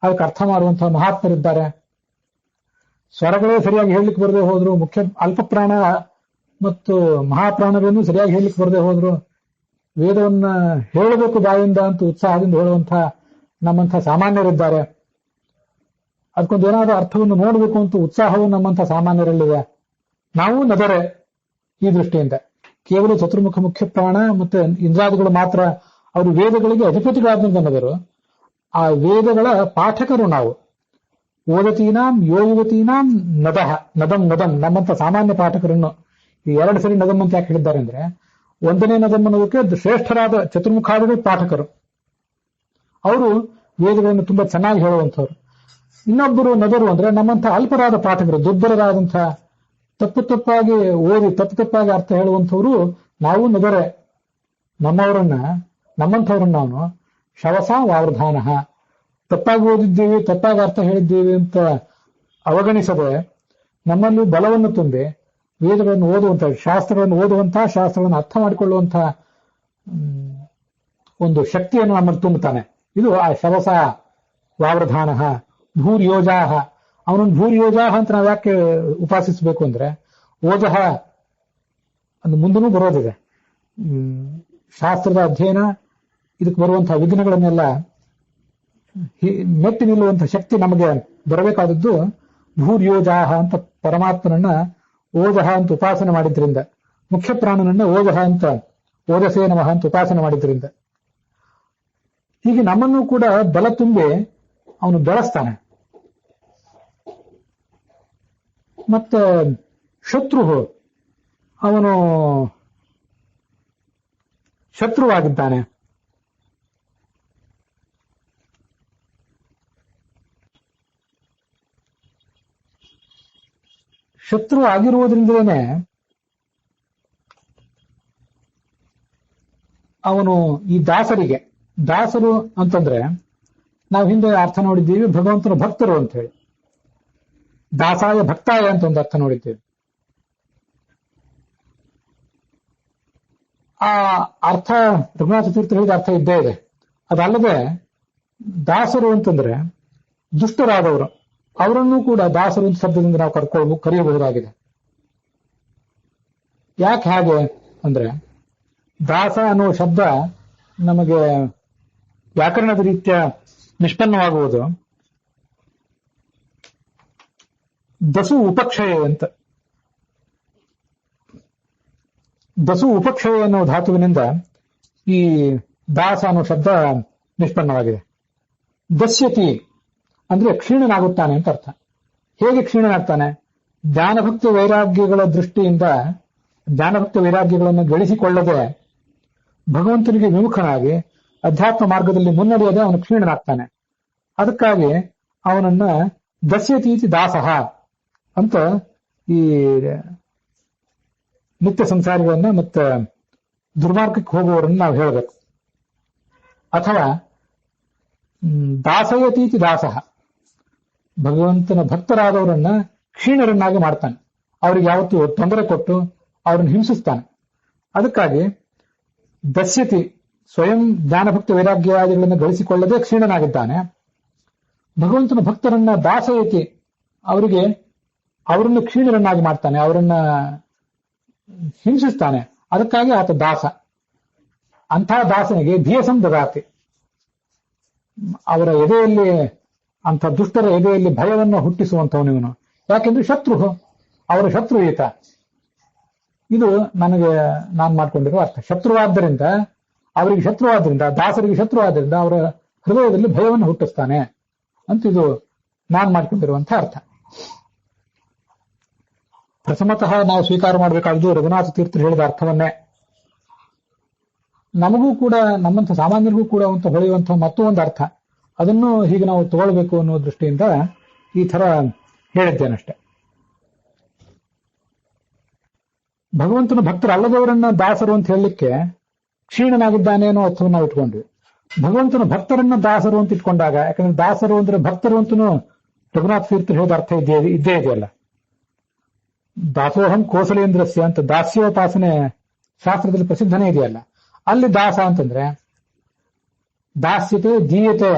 ಅದಕ್ಕೆ ಅರ್ಥ ಮಾಡುವಂತಹ ಮಹಾತ್ಮರಿದ್ದಾರೆ. ಸ್ವರಗಳೇ ಸರಿಯಾಗಿ ಹೇಳಲಿಕ್ಕೆ ಬರದೆ ಹೋದ್ರು, ಮುಖ್ಯ ಅಲ್ಪಪ್ರಾಣ ಮತ್ತು ಮಹಾಪ್ರಾಣಗಳನ್ನು ಸರಿಯಾಗಿ ಹೇಳಲಿಕ್ಕೆ ಬರದೆ ಹೋದ್ರು, ವೇದವನ್ನ ಹೇಳಬೇಕು ಬಾಯಿಂದ ಅಂತ ಉತ್ಸಾಹದಿಂದ ಹೇಳುವಂತಹ ನಮ್ಮಂಥ ಸಾಮಾನ್ಯರಿದ್ದಾರೆ. ಅದಕ್ಕೊಂದು ಏನಾದರೂ ಅರ್ಥವನ್ನು ನೋಡಬೇಕು ಅಂತ ಉತ್ಸಾಹವು ನಮ್ಮಂಥ ಸಾಮಾನ್ಯರಲ್ಲಿದೆ. ನಾವು ನದರೆ ಈ ದೃಷ್ಟಿಯಿಂದ ಕೇವಲ ಚತುರ್ಮುಖ ಮುಖ್ಯ ಪ್ರಾಣ ಮತ್ತೆ ಇಂದ್ರಾದಿಗಳು ಮಾತ್ರ ಅವರು ವೇದಗಳಿಗೆ ಅಧಿಪತಿಗಳಾದ್ರಿಂದ ನದರು. ಆ ವೇದಗಳ ಪಾಠಕರು ನಾವು. ಓದತೀನಾಂ ಯೋಯುವತೀನಾಂ ನದಃ ನದಂ ನದಂ ನಮ್ಮಂತ ಸಾಮಾನ್ಯ ಪಾಠಕರನ್ನು ಈ 2 ಸರಿ ನದಂ ಅಂತ ಯಾಕೆ ಹೇಳಿದ್ದಾರೆ ಅಂದ್ರೆ, 1ನೇ ನದಂ ಅನ್ನೋದಕ್ಕೆ ಶ್ರೇಷ್ಠರಾದ ಚತುರ್ಮುಖಾದಿಗಳು ಪಾಠಕರು. ಅವರು ವೇದಗಳನ್ನು ತುಂಬಾ ಚೆನ್ನಾಗಿ ಹೇಳುವಂಥವ್ರು. ಇನ್ನೊಬ್ಬರು ನದರು ಅಂದ್ರೆ ನಮ್ಮಂತ ಅಲ್ಪರಾದ ಪಾಠಕರು, ದುರ್ಬಲರಾದಂತಹ ತಪ್ಪು ತಪ್ಪಾಗಿ ಓದಿ ತಪ್ಪು ತಪ್ಪಾಗಿ ಅರ್ಥ ಹೇಳುವಂಥವ್ರು ನಾವು ನದರೆ. ನಮ್ಮಂಥವ್ರನ್ನ ನಾವು ಶವಸ ವಾವೃಧಾನ, ತಪ್ಪಾಗಿ ಓದಿದ್ದೀವಿ ತಪ್ಪಾಗಿ ಅರ್ಥ ಹೇಳಿದ್ದೀವಿ ಅಂತ ಅವಗಣಿಸದೆ ನಮ್ಮಲ್ಲಿ ಬಲವನ್ನು ತುಂಬಿ ವೇದಗಳನ್ನು ಓದುವಂತ, ಶಾಸ್ತ್ರಗಳನ್ನು ಓದುವಂತಹ, ಶಾಸ್ತ್ರಗಳನ್ನು ಅರ್ಥ ಮಾಡಿಕೊಳ್ಳುವಂತಹ ಒಂದು ಶಕ್ತಿಯನ್ನು ನಮ್ಮಲ್ಲಿ ತುಂಬುತ್ತಾನೆ. ಇದು ಆ ಶವಸ ವಾವೃಧಾನ ಭೂರ್ಯೋಜಾಹ. ಅವನನ್ನು ಭೂರ್ಯೋಜಾಹ ಅಂತ ನಾವು ಯಾಕೆ ಉಪಾಸಿಸಬೇಕು ಅಂದ್ರೆ, ಓಜಃ ಒಂದು ಮುಂದೂ ಬರೋದಿದೆ. ಶಾಸ್ತ್ರದ ಅಧ್ಯಯನ ಇದಕ್ಕೆ ಬರುವಂತಹ ವಿಘ್ನಗಳನ್ನೆಲ್ಲ ಮೆಟ್ಟಿ ನಿಲ್ಲುವಂತಹ ಶಕ್ತಿ ನಮಗೆ ಬರಬೇಕಾದದ್ದು ಭೂರ್ಯೋಜಾಹ ಅಂತ ಪರಮಾತ್ಮನನ್ನ ಓಜಃ ಅಂತ ಉಪಾಸನೆ ಮಾಡಿದ್ರಿಂದ, ಮುಖ್ಯ ಪ್ರಾಣನನ್ನ ಓಜಃ ಅಂತ ಓಜಸೇ ನಮಃ ಅಂತ ಉಪಾಸನೆ ಮಾಡಿದ್ರಿಂದ. ಹೀಗೆ ನಮ್ಮನ್ನು ಕೂಡ ಬಲ ತುಂಬಿ ಅವನು ಬೆಳೆಸ್ತಾನೆ. ಮತ್ತೆ ಶತ್ರು ಅವನು ಶತ್ರುವಾಗಿದ್ದಾನೆ. ಶತ್ರು ಆಗಿರುವುದರಿಂದಲೇ ಅವನು ಈ ದಾಸರು ಅಂತಂದ್ರೆ ನಾವು ಹಿಂದೆ ಅರ್ಥ ನೋಡಿದ್ದೀವಿ, ಭಗವಂತನ ಭಕ್ತರು ಅಂತ ಹೇಳಿ. ದಾಸಾಯ ಭಕ್ತಾಯ ಅಂತ ಒಂದು ಅರ್ಥ ನೋಡಿದ್ದೇವೆ. ಆ ಅರ್ಥ ರಘುನಾಥ ತೀರ್ಥ ಹೇಳಿದ ಅರ್ಥ ಇದ್ದೇ ಇದೆ. ಅದಲ್ಲದೆ ದಾಸರು ಅಂತಂದ್ರೆ ದುಷ್ಟರಾದವರು, ಅವರನ್ನು ಕೂಡ ದಾಸರು ಅಂತ ಶಬ್ದದಿಂದ ನಾವು ಕರೆಯಬಹುದಾಗಿದೆ. ಯಾಕೆ ಹಾಗೆ ಅಂದ್ರೆ, ದಾಸ ಅನ್ನೋ ಶಬ್ದ ನಮಗೆ ವ್ಯಾಕರಣದ ರೀತ್ಯ ನಿಷ್ಪನ್ನವಾಗುವುದು ದಸು ಉಪಕ್ಷಯ ಅಂತ. ದಸು ಉಪಕ್ಷಯ ಅನ್ನೋ ಧಾತುವಿನಿಂದ ಈ ದಾಸ ಅನ್ನೋ ಶಬ್ದ ನಿಷ್ಪನ್ನವಾಗಿದೆ. ದಸ್ಯತಿ ಅಂದ್ರೆ ಕ್ಷೀಣನಾಗುತ್ತಾನೆ ಅಂತ ಅರ್ಥ. ಹೇಗೆ ಕ್ಷೀಣನಾಗ್ತಾನೆ? ಜ್ಞಾನಭಕ್ತಿ ವೈರಾಗ್ಯಗಳ ದೃಷ್ಟಿಯಿಂದ ಜ್ಞಾನಭಕ್ತಿ ವೈರಾಗ್ಯಗಳನ್ನು ಗಳಿಸಿಕೊಳ್ಳದೆ ಭಗವಂತನಿಗೆ ವಿಮುಖನಾಗಿ ಅಧ್ಯಾತ್ಮ ಮಾರ್ಗದಲ್ಲಿ ಮುನ್ನಡೆಯದೆ ಅವನು ಕ್ಷೀಣನಾಗ್ತಾನೆ. ಅದಕ್ಕಾಗಿ ಅವನನ್ನ ದಸ್ಯತೀತಿ ದಾಸಃ ಅಂತ ಈ ನಿತ್ಯ ಸಂಸಾರಿಗಳನ್ನ ಮತ್ತೆ ದುರ್ಮಾರ್ಗಕ್ಕೆ ಹೋಗುವವರನ್ನು ನಾವು ಹೇಳಬೇಕು. ಅಥವಾ ದಾಸಯತೀತಿ ದಾಸಃ, ಭಗವಂತನ ಭಕ್ತರಾದವರನ್ನ ಕ್ಷೀಣರನ್ನಾಗಿ ಮಾಡ್ತಾನೆ. ಅವ್ರಿಗೆ ಯಾವತ್ತೂ ತೊಂದರೆ ಕೊಟ್ಟು ಅವ್ರನ್ನ ಹಿಂಸಿಸ್ತಾನೆ. ಅದಕ್ಕಾಗಿ ದಸ್ಯತಿ, ಸ್ವಯಂ ಜ್ಞಾನಭಕ್ತಿ ವೈರಾಗ್ಯಾದಿಗಳನ್ನು ಗಳಿಸಿಕೊಳ್ಳದೆ ಕ್ಷೀಣನಾಗಿದ್ದಾನೆ. ಭಗವಂತನ ಭಕ್ತರನ್ನ ದಾಸಯತಿ, ಅವರನ್ನು ಕ್ಷೀಣರನ್ನಾಗಿ ಮಾಡ್ತಾನೆ, ಅವರನ್ನ ಹಿಂಸಿಸ್ತಾನೆ. ಅದಕ್ಕಾಗಿ ಆತ ದಾಸ. ಅಂಥ ದಾಸನಿಗೆ ಧಿಯಸಂ ದದಾತಿ, ಅವರ ಎದೆಯಲ್ಲಿ, ಅಂಥ ದುಷ್ಟರ ಎದೆಯಲ್ಲಿ ಭಯವನ್ನು ಹುಟ್ಟಿಸುವಂಥವನು ಇವನು. ಯಾಕೆಂದ್ರೆ ಅವರ ಶತ್ರು ಈತ. ಇದು ನಾನು ಮಾಡ್ಕೊಂಡಿರುವ ಅರ್ಥ. ಶತ್ರುವಾದ್ದರಿಂದ, ಅವರಿಗೆ ಶತ್ರುವಾದ್ರಿಂದ, ದಾಸರಿಗೆ ಶತ್ರುವಾದ್ರಿಂದ ಅವರ ಹೃದಯದಲ್ಲಿ ಭಯವನ್ನು ಹುಟ್ಟಿಸ್ತಾನೆ ಅಂತ ಇದು ನಾನು ಮಾಡ್ಕೊಂಡಿರುವಂತಹ ಅರ್ಥ. ಪ್ರಥಮತಃ ನಾವು ಸ್ವೀಕಾರ ಮಾಡಬೇಕಾದ್ದು ರಘುನಾಥ ತೀರ್ಥರು ಹೇಳಿದ ಅರ್ಥವನ್ನೇ. ನಮಗೂ ಕೂಡ, ನಮ್ಮಂಥ ಸಾಮಾನ್ಯರಿಗೂ ಕೂಡ ಅಂತ ಹೊಳೆಯುವಂತಹ ಮತ್ತೊಂದು ಅರ್ಥ, ಅದನ್ನು ಹೀಗೆ ನಾವು ತಗೊಳ್ಬೇಕು ಅನ್ನೋ ದೃಷ್ಟಿಯಿಂದ ಈ ತರ ಹೇಳಿದ್ದೇನಷ್ಟೆ. ಭಗವಂತನ ಭಕ್ತರಲ್ಲದವರನ್ನ ದಾಸರು ಅಂತ ಹೇಳಲಿಕ್ಕೆ ಕ್ಷೀಣನಾಗಿದ್ದಾನೆ ಅನ್ನೋ ಅರ್ಥವನ್ನು ನಾವು ಇಟ್ಕೊಂಡ್ವಿ. ಭಗವಂತನ ಭಕ್ತರನ್ನ ದಾಸರು ಅಂತ ಇಟ್ಕೊಂಡಾಗ, ಯಾಕಂದ್ರೆ ದಾಸರು ಅಂದ್ರೆ ಭಕ್ತರು ಅಂತನೂ ರಘುನಾಥ ತೀರ್ಥರು ಹೇಳಿದ ಅರ್ಥ ಇದ್ದೇ ಇದೆಯಲ್ಲ. ದಾಸೋಹಂ ಕೋಸಲೇಂದ್ರಸ್ಯ ಅಂತ ದಾಸ್ಯೋಪಾಸನೆ ಶಾಸ್ತ್ರದಲ್ಲಿ ಪ್ರಸಿದ್ಧನೇ ಇದೆಯಲ್ಲ. ಅಲ್ಲಿ ದಾಸ ಅಂತಂದ್ರೆ ದಾಸ್ಯತೆ ದೀಯತೆ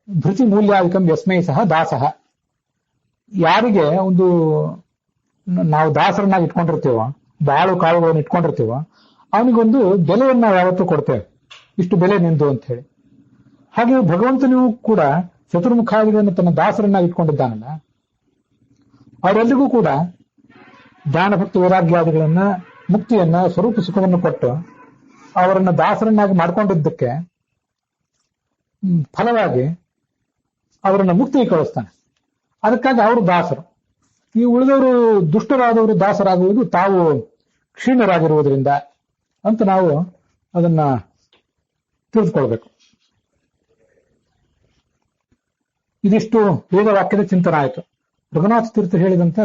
ಭೃತಿ ಮೂಲ್ಯಾಧಿಕಂ ಯಸ್ಮೈ ಸಹ ದಾಸಃ. ಯಾರಿಗೆ ಒಂದು ನಾವು ದಾಸರನ್ನಾಗಿ ಇಟ್ಕೊಂಡಿರ್ತೀವೋ, ಬಾಳು ಕಾಳುಗಳನ್ನು ಇಟ್ಕೊಂಡಿರ್ತೀವೋ, ಅವನಿಗೊಂದು ಬೆಲೆಯನ್ನ ಯಾವತ್ತೂ ಕೊಡ್ತೇವೆ, ಇಷ್ಟು ಬೆಲೆ ನಿಂದು ಅಂತ ಹೇಳಿ. ಹಾಗೆ ಭಗವಂತನಿಗೂ ಕೂಡ ಚತುರ್ಮುಖಾದಿಗಳನ್ನು ತನ್ನ ದಾಸರನ್ನಾಗಿ ಇಟ್ಕೊಂಡಿದ್ದಾನಲ್ಲ, ಅವರೆಲ್ಲರಿಗೂ ಕೂಡ ಜ್ಞಾನ ಭಕ್ತಿ ವೈರಾಗ್ಯಾದಿಗಳನ್ನ, ಮುಕ್ತಿಯನ್ನ, ಸ್ವರೂಪ ಸುಖವನ್ನು ಕೊಟ್ಟು ಅವರನ್ನ ದಾಸರನ್ನಾಗಿ ಮಾಡ್ಕೊಂಡಿದ್ದಕ್ಕೆ ಫಲವಾಗಿ ಅವರನ್ನ ಮುಕ್ತಿಗೆ ಕಳಿಸ್ತಾನೆ. ಅದಕ್ಕಾಗಿ ಅವರು ದಾಸರು. ಈ ಉಳಿದವರು ದುಷ್ಟರಾದವರು ದಾಸರಾಗುವುದು ತಾವು ಕ್ಷೀಣರಾಗಿರುವುದರಿಂದ ಅಂತ ನಾವು ಅದನ್ನ ತಿಳಿದುಕೊಳ್ಬೇಕು. ಇದಿಷ್ಟು ವೇದವಾಕ್ಯದ ಚಿಂತನ ಆಯಿತು. ರಘುನಾಥ ತೀರ್ಥ ಹೇಳಿದಂತೆ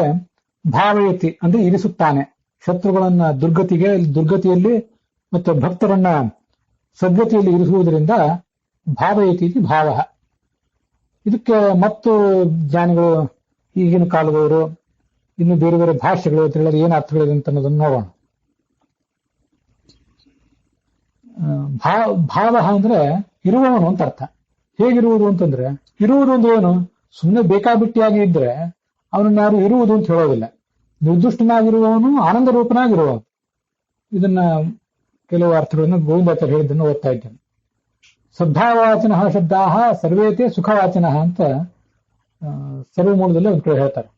ಭಾವಯತಿ ಅಂದ್ರೆ ಇರಿಸುತ್ತಾನೆ, ಶತ್ರುಗಳನ್ನ ದುರ್ಗತಿಯಲ್ಲಿ ಮತ್ತು ಭಕ್ತರನ್ನ ಸದ್ಗತಿಯಲ್ಲಿ ಇರಿಸುವುದರಿಂದ ಭಾವಯತಿ ಭಾವ. ಇದಕ್ಕೆ ಮತ್ತು ಜ್ಞಾನಿಗಳು, ಈಗಿನ ಕಾಲದವರು, ಇನ್ನು ಬೇರೆ ಬೇರೆ ಭಾಷೆಗಳು ತಿಳಿದರೆ ಏನು ಅರ್ಥಗಳಿದೆ ಅಂತ ಅನ್ನೋದನ್ನು ನೋಡೋಣ. ಭಾವ ಅಂದ್ರೆ ಇರುವವನು ಅಂತ ಅರ್ಥ. ಹೇಗಿರುವುದು ಅಂತಂದ್ರೆ, ಇರುವುದು ಅಂದ್ರೆ ಏನು? ಸುಮ್ಮನೆ ಬೇಕಾಬಿಟ್ಟಿಯಾಗಿ ಇದ್ರೆ ಅವನನ್ನ ಯಾರು ಇರುವುದು ಅಂತ ಹೇಳೋದಿಲ್ಲ. ನಿರ್ದುಷ್ಟನಾಗಿರುವವನು ಆನಂದ ರೂಪನಾಗಿರುವವನು. ಇದನ್ನ ಕೆಲವು ಅರ್ಥಗಳನ್ನು ಗೋವಿಂದಾಚಾರ್ಯ ಹೇಳಿದ್ದನ್ನು ಓದ್ತಾ ಇದ್ದೇನೆ. ಶ್ರದ್ಧಾವಾಚನ ಶಬ್ದಾ ಸರ್ವೇತೆ ಸುಖವಾಚನ ಅಂತ ಸರ್ವಮೂಲದಲ್ಲಿ ಒಂದು ಕಡೆ ಹೇಳ್ತಾರೆ.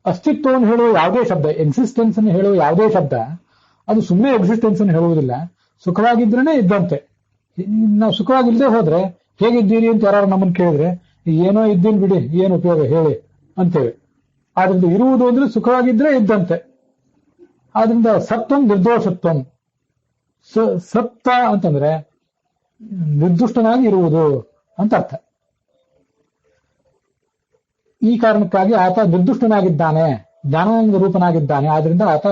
ಅಸ್ತಿತ್ವವನ್ನು ಹೇಳುವ ಯಾವುದೇ ಶಬ್ದ, ಎಕ್ಸಿಸ್ಟೆನ್ಸ್ ಅನ್ನು ಹೇಳುವ ಯಾವುದೇ ಶಬ್ದ, ಅದು ಸುಮ್ಮನೆ ಎಕ್ಸಿಸ್ಟೆನ್ಸ್ ಅನ್ನು ಹೇಳುವುದಿಲ್ಲ. ಸುಖವಾಗಿದ್ರೇನೆ ಇದ್ದಂತೆ. ನಾವು ಸುಖವಾಗಿಲ್ಲದೆ ಹೋದ್ರೆ ಹೇಗಿದ್ದೀರಿ ಅಂತ ಯಾರು ನಮ್ಮನ್ನು ಕೇಳಿದ್ರೆ ಏನೋ ಇದ್ದೀನಿ ಬಿಡಿ, ಏನು ಉಪಯೋಗ ಹೇಳಿ ಅಂತೇವೆ. ಆದ್ರಿಂದ ಇರುವುದು ಅಂದ್ರೆ ಸುಖವಾಗಿದ್ರೆ ಇದ್ದಂತೆ. ಆದ್ರಿಂದ ಸತ್ವಂ ನಿರ್ದೋಷತ್ವಂ. ಸತ್ತ ಅಂತಂದ್ರೆ ನಿರ್ದುಷ್ಟನಾಗಿ ಇರುವುದು ಅಂತ ಅರ್ಥ. ಈ ಕಾರಣಕ್ಕಾಗಿ ಆತ ನಿರ್ದುಷ್ಟನಾಗಿದ್ದಾನೆ, ಜ್ಞಾನಾನಂದ ರೂಪನಾಗಿದ್ದಾನೆ. ಆದ್ರಿಂದ ಆತ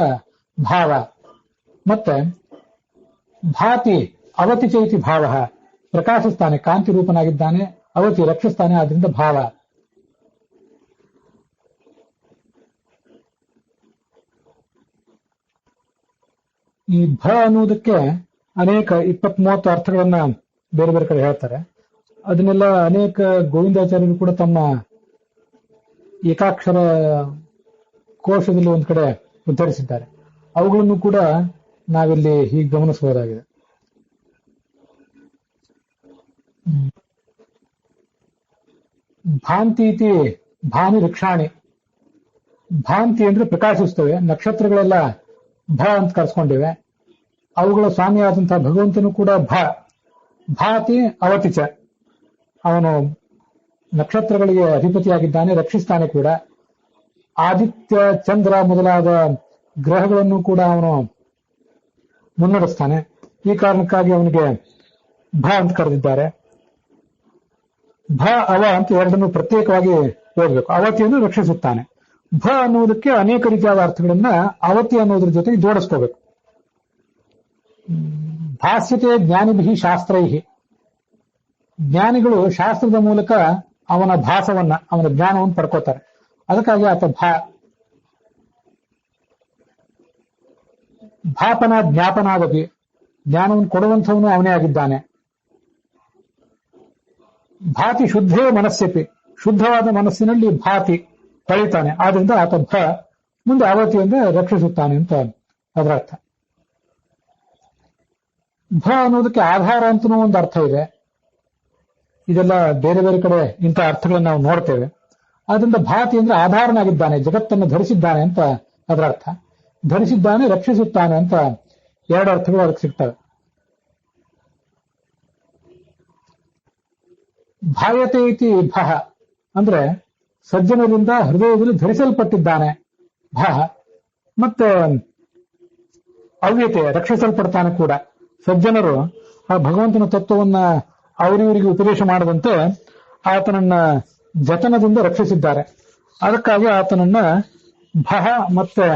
ಭಾವ. ಮತ್ತೆ ಭಾತಿ ಅವತಿ ಚೈತಿ ಭಾವ, ಪ್ರಕಾಶಿಸ್ತಾನೆ, ಕಾಂತಿ ರೂಪನಾಗಿದ್ದಾನೆ. ಅವತಿ ರಕ್ಷಿಸ್ತಾನೆ, ಆದ್ರಿಂದ ಭಾವ. ಈ ಭ ಅನ್ನುವುದಕ್ಕೆ ಅನೇಕ 20-30 ಅರ್ಥಗಳನ್ನ ಬೇರೆ ಬೇರೆ ಕಡೆ ಹೇಳ್ತಾರೆ. ಅದನ್ನೆಲ್ಲ ಅನೇಕ ಗೋವಿಂದಾಚಾರ್ಯರು ಕೂಡ ತಮ್ಮ ಏಕಾಕ್ಷರ ಕೋಶದಲ್ಲಿ ಒಂದು ಕಡೆ ಉದ್ಧರಿಸಿದ್ದಾರೆ. ಅವುಗಳನ್ನು ಕೂಡ ನಾವಿಲ್ಲಿ ಹೀಗೆ ಗಮನಿಸಬಹುದಾಗಿದೆ. ಭಾಂತಿ ಇತಿ ಭಾನಿ ವೃಕ್ಷಾಣಿ. ಭಾಂತಿ ಅಂದ್ರೆ ಪ್ರಕಾಶಿಸ್ತವೆ. ನಕ್ಷತ್ರಗಳೆಲ್ಲ ಭ ಅಂತ ಕರೆಸ್ಕೊಂಡಿವೆ. ಅವುಗಳ ಸ್ವಾಮಿಯಾದಂತಹ ಭಗವಂತನು ಕೂಡ ಭಾತಿ ಅವತಿಚ. ಅವನು ನಕ್ಷತ್ರಗಳಿಗೆ ಅಧಿಪತಿಯಾಗಿದ್ದಾನೆ, ರಕ್ಷಿಸ್ತಾನೆ ಕೂಡ. ಆದಿತ್ಯ, ಚಂದ್ರ ಮೊದಲಾದ ಗ್ರಹಗಳನ್ನು ಕೂಡ ಅವನು ಮುನ್ನಡೆಸ್ತಾನೆ. ಈ ಕಾರಣಕ್ಕಾಗಿ ಅವನಿಗೆ ಭ ಅಂತ ಕರೆದಿದ್ದಾರೆ. ಭ ಅವ ಅಂತ ಎರಡನ್ನು ಪ್ರತ್ಯೇಕವಾಗಿ ಓದಬೇಕು. ಅವತಿಯನ್ನು ರಕ್ಷಿಸುತ್ತಾನೆ. ಭ ಅನ್ನುವುದಕ್ಕೆ ಅನೇಕ ರೀತಿಯಾದ ಅರ್ಥಗಳನ್ನ ಅವತಿ ಅನ್ನೋದ್ರ ಜೊತೆಗೆ ಜೋಡಿಸ್ಕೋಬೇಕು. ಭಾಷ್ಯತೆ ಜ್ಞಾನಿಭಿ ಶಾಸ್ತ್ರೈಹಿ. ಜ್ಞಾನಿಗಳು ಶಾಸ್ತ್ರದ ಮೂಲಕ ಅವನ ಭಾಸವನ್ನ, ಅವನ ಜ್ಞಾನವನ್ನು ಪಡ್ಕೋತಾರೆ. ಅದಕ್ಕಾಗಿ ಆತ ಭಾಪನ ಜ್ಞಾಪನಾದಪಿ. ಜ್ಞಾನವನ್ನು ಕೊಡುವಂಥವನು ಅವನೇ ಆಗಿದ್ದಾನೆ. ಭಾತಿ ಶುದ್ಧೇ ಮನಸ್ಸಪಿ. ಶುದ್ಧವಾದ ಮನಸ್ಸಿನಲ್ಲಿ ಭಾತಿ ಕಳೀತಾನೆ. ಆದ್ರಿಂದ ಆತ ಮುಂದೆ ಅವತಿ ಅಂದ್ರೆ ರಕ್ಷಿಸುತ್ತಾನೆ ಅಂತ ಅದರ ಅರ್ಥ. ಅನ್ನೋದಕ್ಕೆ ಆಧಾರ ಅಂತನೂ ಒಂದು ಅರ್ಥ ಇದೆ. ಇದೆಲ್ಲ ಬೇರೆ ಬೇರೆ ಕಡೆ ಇಂಥ ಅರ್ಥಗಳನ್ನು ನಾವು ನೋಡ್ತೇವೆ. ಆದ್ರಿಂದ ಭಾತಿ ಅಂದ್ರೆ ಆಧಾರನಾಗಿದ್ದಾನೆ, ಜಗತ್ತನ್ನು ಧರಿಸಿದ್ದಾನೆ ಅಂತ ಅದರ ಅರ್ಥ. ಧರಿಸಿದ್ದಾನೆ, ರಕ್ಷಿಸುತ್ತಾನೆ ಅಂತ ಎರಡು ಅರ್ಥಗಳು ಅದಕ್ಕೆ ಸಿಗ್ತವೆ. ಭಾಯತೆ ಇತಿ ಭಃ ಅಂದ್ರೆ ಸಜ್ಜನರಿಂದ ಹೃದಯದಲ್ಲಿ ಧರಿಸಲ್ಪಟ್ಟಿದ್ದಾನೆ ಭಃ. ಮತ್ತೆ ಅವ್ಯತೆ, ರಕ್ಷಿಸಲ್ಪಡ್ತಾನೆ ಕೂಡ. ಸಜ್ಜನರು ಆ ಭಗವಂತನ ತತ್ವವನ್ನ ಅವರಿವರಿಗೆ ಉಪದೇಶ ಮಾಡದಂತೆ ಆತನನ್ನ ಜತನದಿಂದ ರಕ್ಷಿಸಿದ್ದಾರೆ. ಅದಕ್ಕಾಗಿ ಆತನನ್ನ ಭಃ ಮತ್ತೆ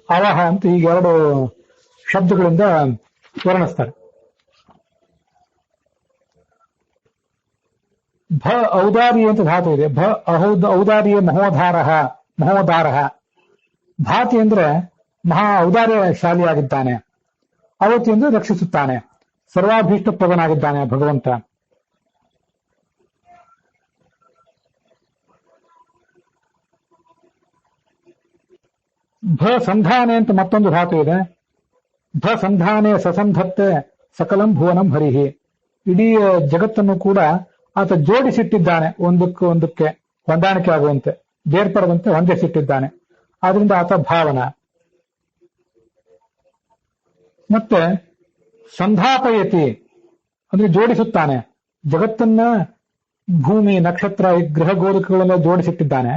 ಅವಹ ಅಂತ ಈಗ ಎರಡು ಶಬ್ದಗಳಿಂದ ವರ್ಣಿಸ್ತಾರೆ. ಭ ಔದಾರ್ಯ ಅಂತ ಧಾತು ಇದೆ. ಭ ಔದಾರ್ಯ ಮಹೋದಾರ. ಭಾತಿ ಅಂದ್ರೆ ಮಹಾ ಔದಾರ್ಯಶಾಲಿಯಾಗಿದ್ದಾನೆ. ಅವತಿ ಅಂದ್ರೆ ರಕ್ಷಿಸುತ್ತಾನೆ, ಸರ್ವಾಭೀಷ್ಟ ಪ್ರಭನಾಗಿದ್ದಾನೆ ಭಗವಂತ. ಭ ಸಂಧಾನೆ ಅಂತ ಮತ್ತೊಂದು ಧಾತು ಇದೆ. ಭ ಸಂಧಾನೆ ಸಸಂಧತ್ತೆ ಸಕಲಂ ಭುವನಂ ಹರಿಹಿ. ಇಡೀ ಜಗತ್ತನ್ನು ಕೂಡ ಆತ ಜೋಡಿಸಿಟ್ಟಿದ್ದಾನೆ, ಒಂದಕ್ಕೆ ಹೊಂದಾಣಿಕೆ ಆಗುವಂತೆ, ಬೇರ್ಪಡದಂತೆ ಹೊಂದಿಸಿಟ್ಟಿದ್ದಾನೆ. ಆದ್ರಿಂದ ಆತ ಭಾವನ. ಮತ್ತೆ ಸಂಧಾಪಯತಿ ಅಂದ್ರೆ ಜೋಡಿಸುತ್ತಾನೆ. ಜಗತ್ತನ್ನ ಭೂಮಿ, ನಕ್ಷತ್ರ, ಗ್ರಹ ಗೋಲಕಗಳೆಲ್ಲ ಜೋಡಿಸಿಟ್ಟಿದ್ದಾನೆ.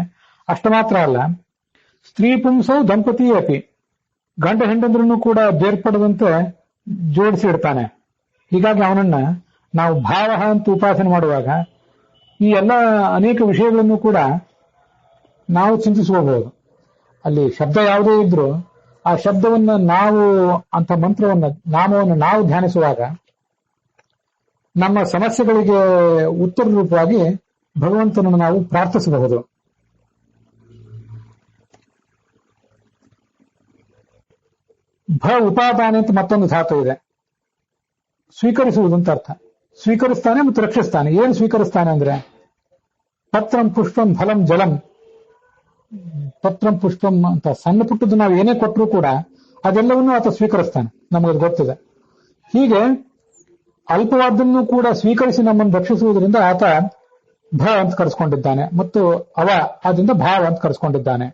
ಅಷ್ಟ ಮಾತ್ರ ಅಲ್ಲ, ಸ್ತ್ರೀ ಪುಂಸೌ ದಂಪತಿ ಅಪಿ, ಗಂಡ ಹೆಂಡಂದ್ರನ್ನು ಕೂಡ ಬೇರ್ಪಡದಂತೆ ಜೋಡಿಸಿ ಇಡ್ತಾನೆ. ಹೀಗಾಗಿ ಅವನನ್ನ ನಾವು ಭಾವ ಅಂತ ಉಪಾಸನೆ ಮಾಡುವಾಗ ಈ ಎಲ್ಲ ಅನೇಕ ವಿಷಯಗಳನ್ನು ಕೂಡ ನಾವು ಚಿಂತಿಸ್ಕೋಬಹುದು. ಅಲ್ಲಿ ಶಬ್ದ ಯಾವುದೇ ಇದ್ರೂ ಆ ಶಬ್ದವನ್ನ ನಾವು ಅಂತ ಮಂತ್ರವನ್ನ, ನಾಮವನ್ನು ನಾವು ಧ್ಯಾನಿಸುವಾಗ ನಮ್ಮ ಸಮಸ್ಯೆಗಳಿಗೆ ಉತ್ತರ ರೂಪವಾಗಿ ಭಗವಂತನನ್ನು ನಾವು ಪ್ರಾರ್ಥಿಸಬಹುದು. ಭ ಉಪಾದಾನೆ ಅಂತ ಮತ್ತೊಂದು ಧಾತು ಇದೆ. ಸ್ವೀಕರಿಸುವುದು ಅಂತ ಅರ್ಥ. ಸ್ವೀಕರಿಸ್ತಾನೆ ಮತ್ತು ರಕ್ಷಿಸ್ತಾನೆ. ಏನು ಸ್ವೀಕರಿಸ್ತಾನೆ ಅಂದ್ರೆ ಪತ್ರಂ ಪುಷ್ಪಂ ಫಲಂ ಜಲಂ. ಪತ್ರಂ ಪುಷ್ಪಂ ಅಂತ ಸಣ್ಣ ಪುಟ್ಟದ್ದು ನಾವು ಏನೇ ಕೊಟ್ಟರೂ ಕೂಡ ಅದೆಲ್ಲವನ್ನೂ ಆತ ಸ್ವೀಕರಿಸ್ತಾನೆ, ನಮಗದು ಗೊತ್ತಿದೆ. ಹೀಗೆ ಅಲ್ಪವಾದ್ದನ್ನು ಕೂಡ ಸ್ವೀಕರಿಸಿ ನಮ್ಮನ್ನು ರಕ್ಷಿಸುವುದರಿಂದ ಆತ ಭ ಅಂತ ಕರೆಸ್ಕೊಂಡಿದ್ದಾನೆ, ಮತ್ತು ಅವ ಆದ್ರಿಂದ ಭಾವ ಅಂತ ಕರೆಸ್ಕೊಂಡಿದ್ದಾನೆ.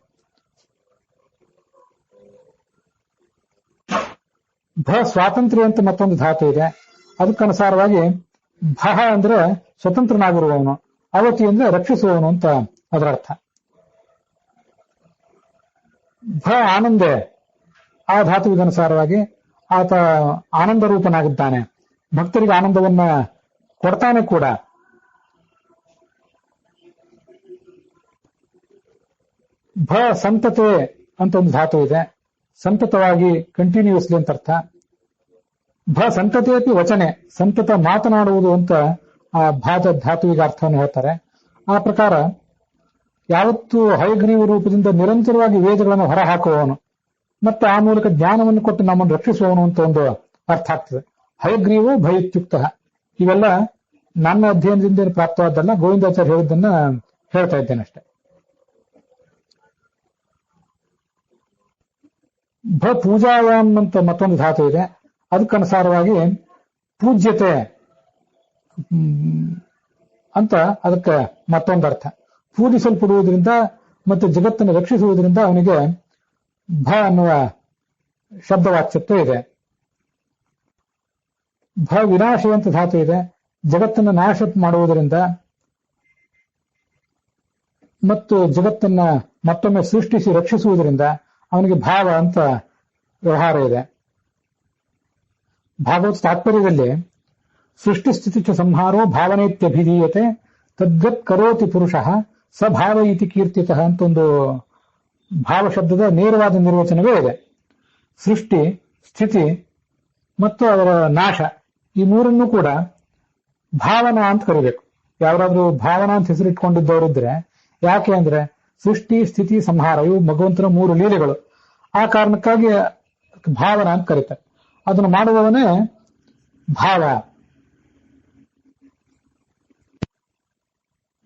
ಭ ಸ್ವಾತಂತ್ರ್ಯ ಅಂತ ಮತ್ತೊಂದು ಧಾತು ಇದೆ. ಅದಕ್ಕನುಸಾರವಾಗಿ ಭ ಅಂದ್ರೆ ಸ್ವತಂತ್ರನಾಗಿರುವವನು, ಅವತಿ ಅಂದ್ರೆ ರಕ್ಷಿಸುವವನು ಅಂತ ಅದರ ಅರ್ಥ. ಭ ಆನಂದೆ, ಆ ಧಾತುವಿಗನುಸಾರವಾಗಿ ಆತ ಆನಂದ ರೂಪನಾಗಿದ್ದಾನೆ, ಭಕ್ತರಿಗೆ ಆನಂದವನ್ನ ಕೊಡ್ತಾನೆ ಕೂಡ. ಭ ಸಂತತೆ ಅಂತ ಒಂದು ಧಾತು ಇದೆ. ಸಂತತವಾಗಿ, ಕಂಟಿನ್ಯೂಸ್ಲಿ ಅಂತ ಅರ್ಥ. ಭ ಸಂತತೆ ಅತಿ ವಚನೆ, ಸಂತತ ಮಾತನಾಡುವುದು ಅಂತ ಆ ಧಾತುವಿಗೆ ಅರ್ಥವನ್ನು ಹೇಳ್ತಾರೆ. ಆ ಪ್ರಕಾರ ಯಾವತ್ತೂ ಹಯಗ್ರೀವ ರೂಪದಿಂದ ನಿರಂತರವಾಗಿ ವೇದಗಳನ್ನು ಹೊರಹಾಕುವವನು ಮತ್ತೆ ಆ ಮೂಲಕ ಜ್ಞಾನವನ್ನು ಕೊಟ್ಟು ನಮ್ಮನ್ನು ರಕ್ಷಿಸುವವನು ಅಂತ ಒಂದು ಅರ್ಥ ಆಗ್ತದೆ. ಹಯಗ್ರೀವೋ ಭಯತ್ಯುಕ್ತ. ಇವೆಲ್ಲ ನನ್ನ ಅಧ್ಯಯನದಿಂದ ಪ್ರಾಪ್ತವಾದ್ದಲ್ಲ, ಗೋವಿಂದಾಚಾರ್ಯ ಹೇಳಿದ್ದನ್ನ ಹೇಳ್ತಾ ಇದ್ದೇನೆ ಅಷ್ಟೆ. ಭ ಪೂಜಾಯಾಮ್ ಅಂತ ಮತ್ತೊಂದು ಧಾತು ಇದೆ. ಅದಕ್ಕನುಸಾರವಾಗಿ ಪೂಜ್ಯತೆ ಅಂತ ಅದಕ್ಕೆ ಮತ್ತೊಂದು ಅರ್ಥ. ಪೂಜಿಸಲ್ಪಡುವುದರಿಂದ ಮತ್ತು ಜಗತ್ತನ್ನು ರಕ್ಷಿಸುವುದರಿಂದ ಅವನಿಗೆ ಭ ಅನ್ನುವ ಶಬ್ದವಾಚ್ಯತ್ವ ಇದೆ. ಭ ವಿನಾಶ ಅಂತ ಧಾತು ಇದೆ. ಜಗತ್ತನ್ನು ನಾಶ ಮಾಡುವುದರಿಂದ ಮತ್ತು ಜಗತ್ತನ್ನ ಮತ್ತೊಮ್ಮೆ ಸೃಷ್ಟಿಸಿ ರಕ್ಷಿಸುವುದರಿಂದ ಅವನಿಗೆ ಭಾವ ಅಂತ ವ್ಯವಹಾರ ಇದೆ. ಭಾಗವತ ತಾತ್ಪರ್ಯದಲ್ಲಿ ಸೃಷ್ಟಿ ಸ್ಥಿತಿ ಚ ಸಂಹಾರೋ ಭಾವನೇತ್ಯಭಿಧೀಯತೆ ತದ್ಗತ್ ಕರೋತಿ ಪುರುಷಃ ಸ ಭಾವ ಇತಿ ಕೀರ್ತಿತಃ ಅಂತ ಒಂದು ಭಾವ ಶಬ್ದದ ನೇರವಾದ ನಿರ್ವಚನವೇ ಇದೆ. ಸೃಷ್ಟಿ, ಸ್ಥಿತಿ ಮತ್ತು ಅದರ ನಾಶ, ಈ ಮೂರನ್ನೂ ಕೂಡ ಭಾವನಾ ಅಂತ ಕರಿಬೇಕು. ಯಾರಾದ್ರೂ ಭಾವನಾ ಅಂತ ಹೆಸರಿಟ್ಕೊಂಡಿದ್ದವರಿದ್ರೆ, ಯಾಕೆ ಅಂದ್ರೆ ಸೃಷ್ಟಿ, ಸ್ಥಿತಿ, ಸಂಹಾರ ಇವು ಭಗವಂತನ ಮೂರು ಲೀಲೆಗಳು. ಆ ಕಾರಣಕ್ಕಾಗಿ ಭಾವನಾ ಅಂತ ಕರೀತಾರೆ. ಅದನ್ನು ಮಾಡುವವನೇ ಭಾವ.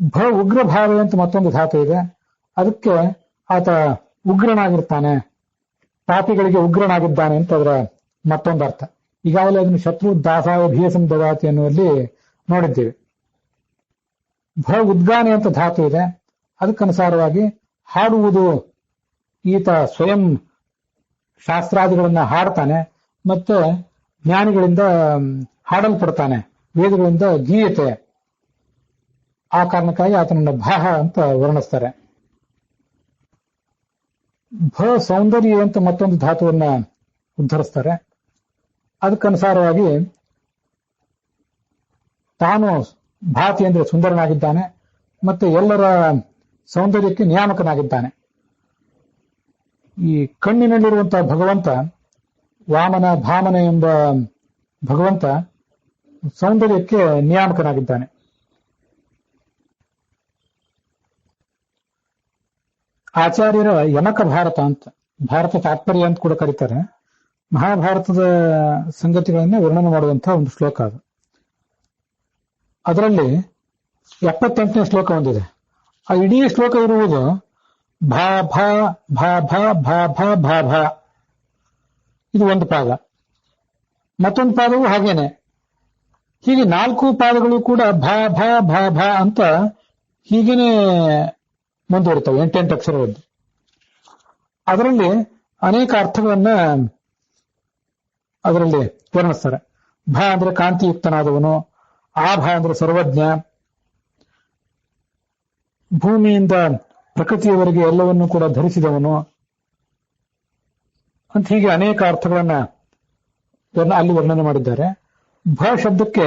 ಭ ಉಗ್ರ ಭಾವ ಅಂತ ಮತ್ತೊಂದು ಧಾತು ಇದೆ. ಅದಕ್ಕೆ ಆತ ಉಗ್ರನಾಗಿರ್ತಾನೆ, ಪಾಪಿಗಳಿಗೆ ಉಗ್ರನಾಗಿದ್ದಾನೆ ಅಂತ ಅದರ ಮತ್ತೊಂದು ಅರ್ಥ. ಈಗಾಗಲೇ ಅದನ್ನು ಶತ್ರು ದಾಸಾಯ ಭೀಯಸಂ ದದಾತಿ ಅನ್ನುವಲ್ಲಿ ನೋಡಿದ್ದೀವಿ. ಭ ಉದ್ಗಾನೆ ಅಂತ ಧಾತು ಇದೆ. ಅದಕ್ಕನುಸಾರವಾಗಿ ಹಾಡುವುದು. ಈತ ಸ್ವಯಂ ಶಾಸ್ತ್ರಾದಿಗಳನ್ನ ಹಾಡ್ತಾನೆ ಮತ್ತೆ ಜ್ಞಾನಿಗಳಿಂದ ಹಾಡಲ್ಪಡ್ತಾನೆ, ವೇದಗಳಿಂದ ಗೀಯತೆ. ಆ ಕಾರಣಕ್ಕಾಗಿ ಆತನನ್ನ ಭಾಹ ಅಂತ ವರ್ಣಿಸ್ತಾರೆ. ಭ ಸೌಂದರ್ಯ ಅಂತ ಮತ್ತೊಂದು ಧಾತುವನ್ನ ಉದ್ಧರಿಸ್ತಾರೆ. ಅದಕ್ಕನುಸಾರವಾಗಿ ತಾನು ಭಾತಿ ಅಂದ್ರೆ ಸುಂದರನಾಗಿದ್ದಾನೆ ಮತ್ತೆ ಎಲ್ಲರ ಸೌಂದರ್ಯಕ್ಕೆ ನಿಯಾಮಕನಾಗಿದ್ದಾನೆ. ಈ ಕಣ್ಣಿನಲ್ಲಿರುವಂತಹ ಭಗವಂತ, ವಾಮನ ಭಾಮನ ಎಂಬ ಭಗವಂತ ಸೌಂದರ್ಯಕ್ಕೆ ನಿಯಾಮಕನಾಗಿದ್ದಾನೆ. ಆಚಾರ್ಯರ ಯಮಕ ಭಾರತ ಅಂತ, ಭಾರತ ತಾತ್ಪರ್ಯ ಅಂತ ಕೂಡ ಕರೀತಾರೆ. ಮಹಾಭಾರತದ ಸಂಗತಿಗಳನ್ನೇ ವರ್ಣನೆ ಮಾಡುವಂತಹ ಒಂದು ಶ್ಲೋಕ ಅದು. ಅದರಲ್ಲಿ 78ನೇ ಶ್ಲೋಕ ಒಂದಿದೆ. ಆ ಇಡೀ ಶ್ಲೋಕ ಇರುವುದು ಭಾ ಭಾ ಭಾ ಭಾ ಭಾ ಭಾ ಭಾ ಭಾ, ಇದು ಒಂದು ಪಾದ. ಮತ್ತೊಂದು ಪಾದವು ಹಾಗೇನೆ. ಹೀಗೆ 4 ಪಾದಗಳು ಕೂಡ ಭಾ ಭಾ ಭಾ ಭಾ ಅಂತ ಹೀಗೇನೆ ಮುಂದುವರಿತವೆ, 8 ಅಕ್ಷರದ್ದು. ಅದರಲ್ಲಿ ಅನೇಕ ಅರ್ಥಗಳನ್ನ ಅದರಲ್ಲಿ ವರ್ಣಿಸ್ತಾರೆ. ಭಾ ಅಂದ್ರೆ ಕಾಂತಿಯುಕ್ತನಾದವನು, ಆಭ ಅಂದ್ರೆ ಸರ್ವಜ್ಞ, ಭೂಮಿಯಿಂದ ಪ್ರಕೃತಿಯವರೆಗೆ ಎಲ್ಲವನ್ನೂ ಕೂಡ ಧರಿಸಿದವನು ಅಂತ ಹೀಗೆ ಅನೇಕ ಅರ್ಥಗಳನ್ನ ಅಲ್ಲಿ ವರ್ಣನೆ ಮಾಡಿದ್ದಾರೆ. ಭ ಶಬ್ದಕ್ಕೆ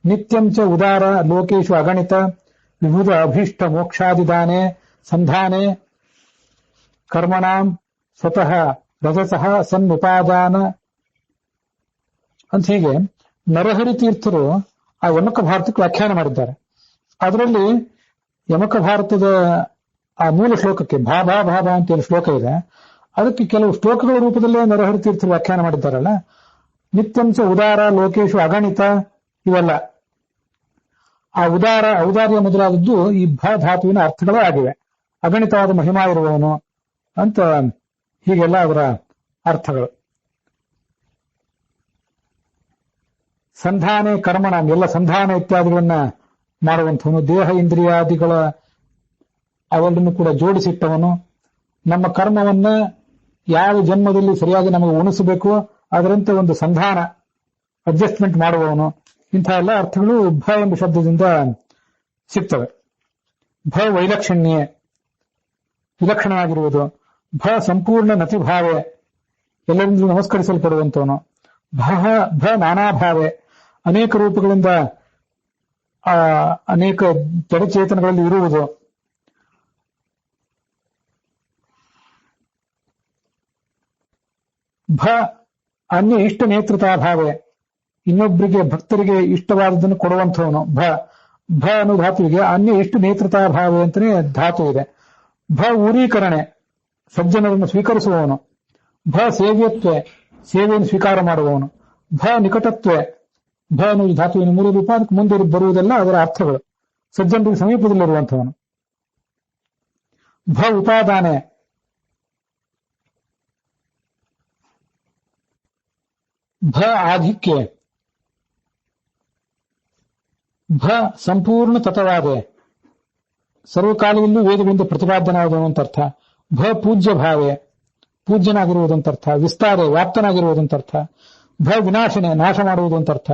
ನಿತ್ಯಂಚ ಉದಾರ ಲೋಕೇಶು ಅಗಣಿತ ವಿಭುಧ ಅಭೀಷ್ಟ ಮೋಕ್ಷಾದಿದಾನೆ ಸಂಧಾನೆ ಕರ್ಮಣಾಂ ಸ್ವತಃ ರಜಸಃ ಸನ್ನುಪಾದಾನ ಅಂತ ಹೀಗೆ ನರಹರಿ ತೀರ್ಥರು ಆ ಯಮಕ ಭಾರತಕ್ಕೆ ವ್ಯಾಖ್ಯಾನ ಮಾಡಿದ್ದಾರೆ. ಅದರಲ್ಲಿ ಯಮಕ ಭಾರತದ ಆ ಮೂಲ ಶ್ಲೋಕಕ್ಕೆ ಭಾ ಭಾ ಭಾ ಭಾ ಅಂತ ಏನು ಶ್ಲೋಕ ಇದೆ, ಅದಕ್ಕೆ ಕೆಲವು ಶ್ಲೋಕಗಳ ರೂಪದಲ್ಲೇ ನರಹರಿ ತೀರ್ಥರು ವ್ಯಾಖ್ಯಾನ ಮಾಡಿದ್ದಾರಲ್ಲ. ನಿತ್ಯಂಚ ಉದಾರ ಲೋಕೇಶು ಅಗಣಿತ, ಇವೆಲ್ಲ ಆ ಉದಾರ ಔದಾರ್ಯ ಮೊದಲಾದದ್ದು ಈ ಭ ಧಾತುವಿನ ಅರ್ಥಗಳೇ ಆಗಿವೆ. ಅಗಣಿತವಾದ ಮಹಿಮಾ ಇರುವವನು ಅಂತ ಹೀಗೆಲ್ಲ ಅದರ ಅರ್ಥಗಳು. ಸಂಧಾನೆ ಕರ್ಮಣ, ಎಲ್ಲ ಸಂಧಾನ ಇತ್ಯಾದಿಗಳನ್ನ ಮಾಡುವಂಥವನು, ದೇಹ ಇಂದ್ರಿಯಾದಿಗಳ ಅವೆಲ್ಲನ್ನು ಕೂಡ ಜೋಡಿಸಿಟ್ಟವನು, ನಮ್ಮ ಕರ್ಮವನ್ನ ಯಾವ ಜನ್ಮದಲ್ಲಿ ಸರಿಯಾಗಿ ನಮಗೆ ಉಣಿಸಬೇಕು ಅದರಂತೆ ಒಂದು ಸಂಧಾನ ಅಡ್ಜಸ್ಟ್ಮೆಂಟ್ ಮಾಡುವವನು. ಇಂಥ ಎಲ್ಲ ಅರ್ಥಗಳು ಭ ಎಂಬ ಶಬ್ದದಿಂದ ಸಿಗ್ತವೆ. ಭ ವೈಲಕ್ಷಣ್ಯೆ, ವಿಲಕ್ಷಣವಾಗಿರುವುದು. ಭ ಸಂಪೂರ್ಣ ನತಿಭಾವೆ, ಎಲ್ಲರಿಂದಲೂ ನಮಸ್ಕರಿಸಲ್ಪಡುವಂತವನು. ಭ ನಾನಾಭಾವೆ, ಅನೇಕ ರೂಪಗಳಿಂದ ಅನೇಕ ಜಡಚೇತನಗಳಲ್ಲಿ ಇರುವುದು. ಭ ಅನ್ಯ ಇಷ್ಟ ನೇತೃತಾಭಾವೆ, ಇನ್ನೊಬ್ಬರಿಗೆ ಭಕ್ತರಿಗೆ ಇಷ್ಟವಾದದ್ದನ್ನು ಕೊಡುವಂಥವನು. ಭ ಅನ್ನೋ ಧಾತುವಿಗೆ ಅನ್ಯ ಇಷ್ಟ ನೇತೃತಾಭಾವೆ ಅಂತಾನೆ ಧಾತು ಇದೆ. ಭ ಊರೀಕರಣೆ, ಸಜ್ಜನರನ್ನು ಸ್ವೀಕರಿಸುವವನು. ಭ ಸೇವ್ಯತ್ವೆ, ಸೇವೆಯನ್ನು ಸ್ವೀಕಾರ ಮಾಡುವವನು. ಭ ನಿಕಟತ್ವೆ, ಭ ಅನ್ನೋ ಧಾತುವಿನ ಮೂಲ ರೂಪ, ಅದಕ್ಕೆ ಮುಂದೆ ಬರುವುದೆಲ್ಲ ಅದರ ಅರ್ಥಗಳು. ಸಜ್ಜನರಿಗೆ ಸಮೀಪದಲ್ಲಿರುವಂಥವನು. ಭ ಉಪಾದಾನೆ, ಭ ಆಧಿಕ್ಯ, ಭ ಸಂಪೂರ್ಣ ತತ್ವವಾದೆ, ಸರ್ವಕಾಲದಲ್ಲೂ ವೇದಗಳಿಂದ ಪ್ರತಿಪಾದನಾದವನು ಅಂತ ಅರ್ಥ. ಭ ಪೂಜ್ಯ ಭಾವೆ, ಪೂಜ್ಯನಾಗಿರುವುದಂತ ಅರ್ಥ. ವಿಸ್ತಾರೆ, ವ್ಯಾಪ್ತನಾಗಿರುವುದಂತ ಅರ್ಥ. ಭ ವಿನಾಶನೆ, ನಾಶ ಮಾಡುವುದು ಅಂತ ಅರ್ಥ.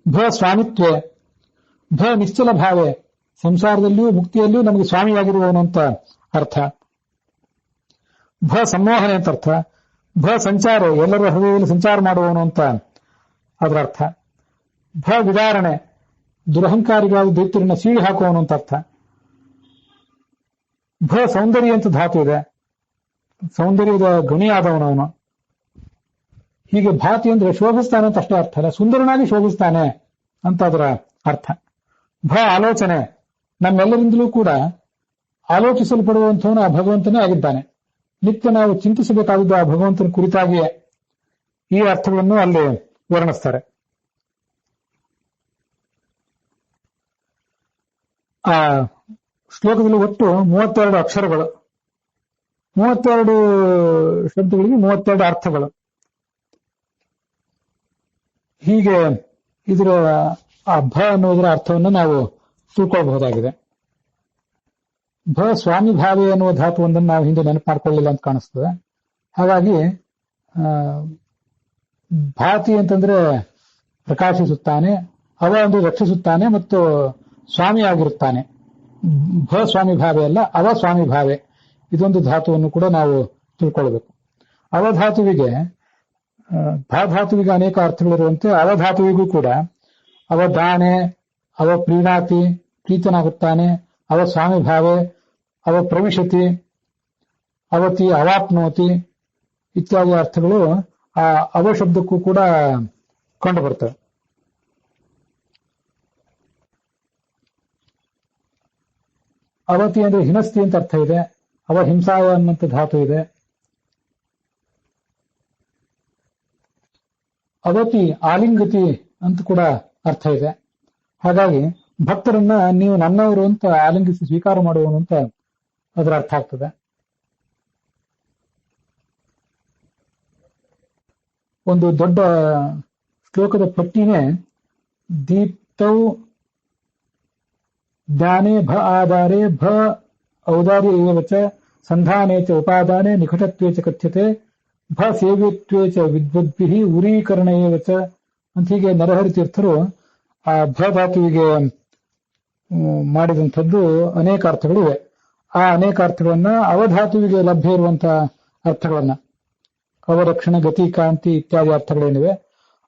ಭ ಸ್ವಾಮಿತ್ವೆ, ಭ ನಿಶ್ಚಲ ಭಾವೆ, ಸಂಸಾರದಲ್ಲಿಯೂ ಮುಕ್ತಿಯಲ್ಲಿಯೂ ನಮಗೆ ಸ್ವಾಮಿಯಾಗಿರುವವನು ಅಂತ ಅರ್ಥ. ಭ ಸಂಮೋಹನೆ ಅಂತ ಅರ್ಥ. ಭ ಸಂಚಾರ, ಎಲ್ಲರ ಹೃದಯದಲ್ಲಿ ಸಂಚಾರ ಮಾಡುವವನು ಅಂತ ಅದರ ಅರ್ಥ. ಭ ವಿದಾರಣೆ, ದುರಹಂಕಾರಿಗಳಾದ ದೈತ್ಯರನ್ನ ಸೀಳಿ ಹಾಕುವವನು ಅಂತ ಅರ್ಥ. ಭ ಸೌಂದರ್ಯ ಅಂತ ಧಾತು ಇದೆ, ಸೌಂದರ್ಯದ ಗಣಿಯಾದವನವನು. ಹೀಗೆ ಭಾತಿ ಅಂದ್ರೆ ಶೋಭಿಸ್ತಾನೆ ಅಂತ ಅಷ್ಟೇ ಅರ್ಥ ಅಲ್ಲ, ಸುಂದರನಾಗಿ ಶೋಭಿಸ್ತಾನೆ ಅಂತ ಅದರ ಅರ್ಥ. ಭ ಆಲೋಚನೆ, ನಮ್ಮೆಲ್ಲರಿಂದಲೂ ಕೂಡ ಆಲೋಚಿಸಲ್ಪಡುವಂಥವನು ಆ ಭಗವಂತನೇ ಆಗಿದ್ದಾನೆ. ನಿತ್ಯ ನಾವು ಚಿಂತಿಸಬೇಕಾದದ್ದು ಆ ಭಗವಂತನ ಕುರಿತಾಗಿಯೇ. ಈ ಅರ್ಥಗಳನ್ನು ಅಲ್ಲಿ ವರ್ಣಿಸ್ತಾರೆ. ಆ ಶ್ಲೋಕದಲ್ಲಿ ಒಟ್ಟು 32 ಅಕ್ಷರಗಳು, 32 ಶಬ್ದಗಳಿಗೆ 32 ಅರ್ಥಗಳು. ಹೀಗೆ ಇದರ ಆ ಭ ಅನ್ನೋದರ ಅರ್ಥವನ್ನು ನಾವು ತಿಳ್ಕೊಳ್ಬಹುದಾಗಿದೆ. ಭ ಸ್ವಾಮಿ ಭಾವೆ ಅನ್ನುವ ಧಾತುವೊಂದನ್ನು ನಾವು ಹಿಂದೆ ನೆನಪು ಮಾಡ್ಕೊಳ್ಳಿಲ್ಲ ಅಂತ ಕಾಣಿಸ್ತದೆ. ಹಾಗಾಗಿ ಭಾತಿ ಅಂತಂದ್ರೆ ಪ್ರಕಾಶಿಸುತ್ತಾನೆ, ಅವ ಅಂದ್ರೆ ರಕ್ಷಿಸುತ್ತಾನೆ ಮತ್ತು ಸ್ವಾಮಿ ಆಗಿರುತ್ತಾನೆ. ಭ ಸ್ವಾಮಿ ಭಾವೆ ಅಲ್ಲ, ಅವ ಸ್ವಾಮಿ ಭಾವೆ. ಇದೊಂದು ಧಾತುವನ್ನು ಕೂಡ ನಾವು ತಿಳ್ಕೊಳ್ಬೇಕು. ಅವಧಾತುವಿಗೆ, ಧಾತುವಿಗೆ ಅನೇಕ ಅರ್ಥಗಳಿರುವಂತೆ ಅವಧಾತುವಿಗೂ ಕೂಡ ಅವ ದಾನೆ, ಅವ ಪ್ರೀಣಾತಿ, ಪ್ರೀತನಾಗುತ್ತಾನೆ, ಅವ ಸ್ವಾಮಿ ಭಾವೆ, ಅವ ಪ್ರವಿಶತಿ, ಅವತಿ, ಅವಾಪ್ನೋತಿ ಇತ್ಯಾದಿ ಅರ್ಥಗಳು ಆ ಅವ ಶಬ್ದಕ್ಕೂ ಕೂಡ ಕಂಡು ಬರ್ತವೆ. ಅವತಿ ಅಂದ್ರೆ ಹಿನಸ್ತಿ ಅಂತ ಅರ್ಥ ಇದೆ. ಅವ ಹಿಂಸಾಯ ಅನ್ನಂತ ಧಾತು ಇದೆ. ಅವತಿ ಆಲಿಂಗತಿ ಅಂತ ಕೂಡ ಅರ್ಥ ಇದೆ. ಹಾಗಾಗಿ ಭಕ್ತರನ್ನ ನೀವು ನನ್ನವರು ಅಂತ ಆಲಿಂಗಿಸಿ ಸ್ವೀಕಾರ ಮಾಡುವನು ಅಂತ ಅದರ ಅರ್ಥ ಆಗ್ತದೆ. ಒಂದು ದೊಡ್ಡ ಶ್ಲೋಕದ ಪಟ್ಟಿನೇ ದೀಪ್ತೌ ಜ್ಞಾನೇ ಭ ಆಧಾರೆ ಭ ಔದಾರ್ಯ ಏವ ಚ ಸಂಧಾನೇ ಚ ಉಪಾದಾನೆ ನಿಕಟತ್ವೇ ಚ ಕಥ್ಯತೆ ಭ ಸೇವ್ಯತ್ವೇ ಚ ವಿದ್ವದ್ಭಿಃ ಉರೀಕರಣ ಏವ ಚ ಅಂತ ಹೀಗೆ ನರಹರಿ ತೀರ್ಥರು ಆ ಭ ಧಾತುವಿಗೆ ಮಾಡಿದಂಥದ್ದು ಅನೇಕ ಅರ್ಥಗಳಿವೆ. ಆ ಅನೇಕ ಅರ್ಥಗಳನ್ನ ಅವಧಾತುವಿಗೆ ಲಭ್ಯ ಇರುವಂತಹ ಅರ್ಥಗಳನ್ನ ಅವರಕ್ಷಣ ಗತಿ ಕಾಂತಿ ಇತ್ಯಾದಿ ಅರ್ಥಗಳೇನಿವೆ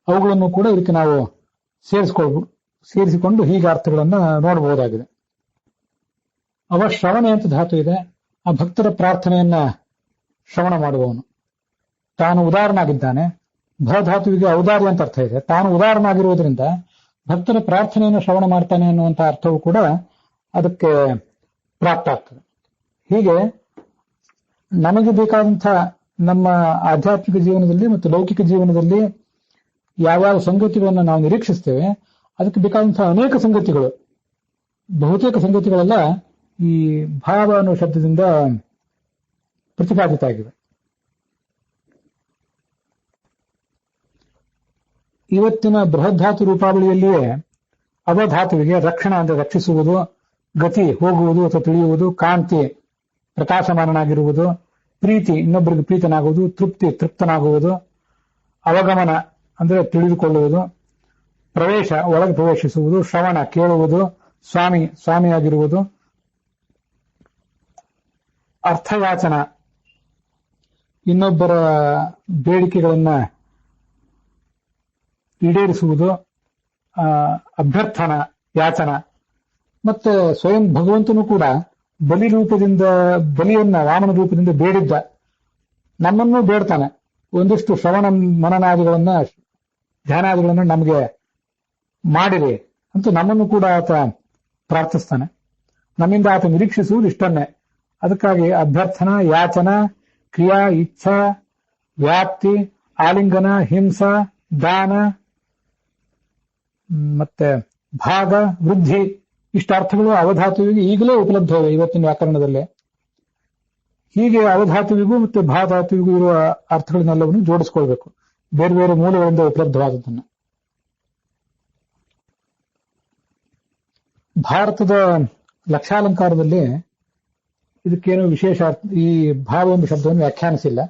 ಅವುಗಳನ್ನು ಕೂಡ ಇದಕ್ಕೆ ನಾವು ಸೇರಿಸಿಕೊಂಡು ಹೀಗೆ ಅರ್ಥಗಳನ್ನ ನೋಡಬಹುದಾಗಿದೆ. ಶ್ರವಣೆ ಅಂತ ಧಾತು ಇದೆ. ಆ ಭಕ್ತರ ಪ್ರಾರ್ಥನೆಯನ್ನ ಶ್ರವಣ ಮಾಡುವವನು ತಾನು ಉದಾರನಾಗಿದ್ದಾನೆ. ಭಧಾತುವಿಗೆ ಔದಾರ್ಯ ಅಂತ ಅರ್ಥ ಇದೆ. ತಾನು ಉದಾರನಾಗಿರುವುದರಿಂದ ಭಕ್ತರ ಪ್ರಾರ್ಥನೆಯನ್ನು ಶ್ರವಣ ಮಾಡ್ತಾನೆ ಅನ್ನುವಂತಹ ಅರ್ಥವು ಕೂಡ ಅದಕ್ಕೆ ಪ್ರಾಪ್ತ ಆಗ್ತದೆ. ಹೀಗೆ ನಮಗೆ ಬೇಕಾದಂತಹ ನಮ್ಮ ಆಧ್ಯಾತ್ಮಿಕ ಜೀವನದಲ್ಲಿ ಮತ್ತು ಲೌಕಿಕ ಜೀವನದಲ್ಲಿ ಯಾವ್ಯಾವ ಸಂಗತಿಗಳನ್ನು ನಾವು ನಿರೀಕ್ಷಿಸ್ತೇವೆ ಅದಕ್ಕೆ ಬೇಕಾದಂತಹ ಅನೇಕ ಸಂಗತಿಗಳು, ಬಹುತೇಕ ಸಂಗತಿಗಳೆಲ್ಲ ಈ ಭಾವ ಅನ್ನೋ ಶಬ್ದದಿಂದ ಪ್ರತಿಪಾದಿತ ಆಗಿವೆ. ಇವತ್ತಿನ ಬೃಹದ್ಧಾತು ರೂಪಾವಳಿಯಲ್ಲಿಯೇ ಅವಧಾತುವಿಗೆ ರಕ್ಷಣ ಅಂದರೆ ರಕ್ಷಿಸುವುದು, ಗತಿ ಹೋಗುವುದು ಅಥವಾ ತಿಳಿಯುವುದು, ಕಾಂತಿ ಪ್ರಕಾಶಮಾನನಾಗಿರುವುದು, ಪ್ರೀತಿ ಇನ್ನೊಬ್ಬರಿಗೆ ಪ್ರೀತನಾಗುವುದು, ತೃಪ್ತಿ ತೃಪ್ತನಾಗುವುದು, ಅವಗಮನ ಅಂದರೆ ತಿಳಿದುಕೊಳ್ಳುವುದು, ಪ್ರವೇಶ ಒಳಗೆ ಪ್ರವೇಶಿಸುವುದು, ಶ್ರವಣ ಕೇಳುವುದು, ಸ್ವಾಮಿಯಾಗಿರುವುದು, ಅರ್ಥಯಾಚನ ಇನ್ನೊಬ್ಬರ ಬೇಡಿಕೆಗಳನ್ನ ಈಡೇರಿಸುವುದು, ಅಭ್ಯರ್ಥನ ಯಾಚನ, ಮತ್ತೆ ಸ್ವಯಂ ಭಗವಂತನು ಕೂಡ ಬಲಿಯನ್ನ ವಾಮನ ರೂಪದಿಂದ ಬೇಡಿದ್ದ, ನಮ್ಮನ್ನು ಬೇಡ್ತಾನೆ. ಒಂದಿಷ್ಟು ಶ್ರವಣ ಮನನಾದಿಗಳನ್ನ ಧ್ಯಾನಾದಿಗಳನ್ನ ನಮಗೆ ಮಾಡಿರಿ ಅಂತ ನಮ್ಮನ್ನು ಕೂಡ ಆತ ಪ್ರಾರ್ಥಿಸ್ತಾನೆ. ನಮ್ಮಿಂದ ಆತ ನಿರೀಕ್ಷಿಸುವುದು ಇಷ್ಟನ್ನೇ. ಅದಕ್ಕಾಗಿ ಅಭ್ಯರ್ಥನ, ಯಾಚನ, ಕ್ರಿಯಾ, ಇಚ್ಛಾ, ವ್ಯಾಪ್ತಿ, ಆಲಿಂಗನ, ಹಿಂಸ, ದಾನ ಮತ್ತೆ ಭಾಗ, ವೃದ್ಧಿ ಇಷ್ಟಾರ್ಥಗಳು ಅವಧಾತುವಿಗೆ ಈಗಲೇ ಉಪಲಬ್ಧವಿವೆ ಇವತ್ತಿನ ವ್ಯಾಕರಣದಲ್ಲೇ. ಹೀಗೆ ಅವಧಾತುವಿಗೂ ಮತ್ತೆ ಭಾಧಾತುವಿಗೂ ಇರುವ ಅರ್ಥಗಳನ್ನೆಲ್ಲವನ್ನು ಜೋಡಿಸ್ಕೊಳ್ಬೇಕು, ಬೇರೆ ಬೇರೆ ಮೂಲಗಳಿಂದ ಉಪಲಬ್ಧವಾದದ್ದನ್ನು. ಭಾರತದ ಲಕ್ಷಾಲಂಕಾರದಲ್ಲಿ ಇದಕ್ಕೇನು ವಿಶೇಷ ಈ ಭಾವ ಎಂಬ ಶಬ್ದವನ್ನು ವ್ಯಾಖ್ಯಾನಿಸಿಲ್ಲ.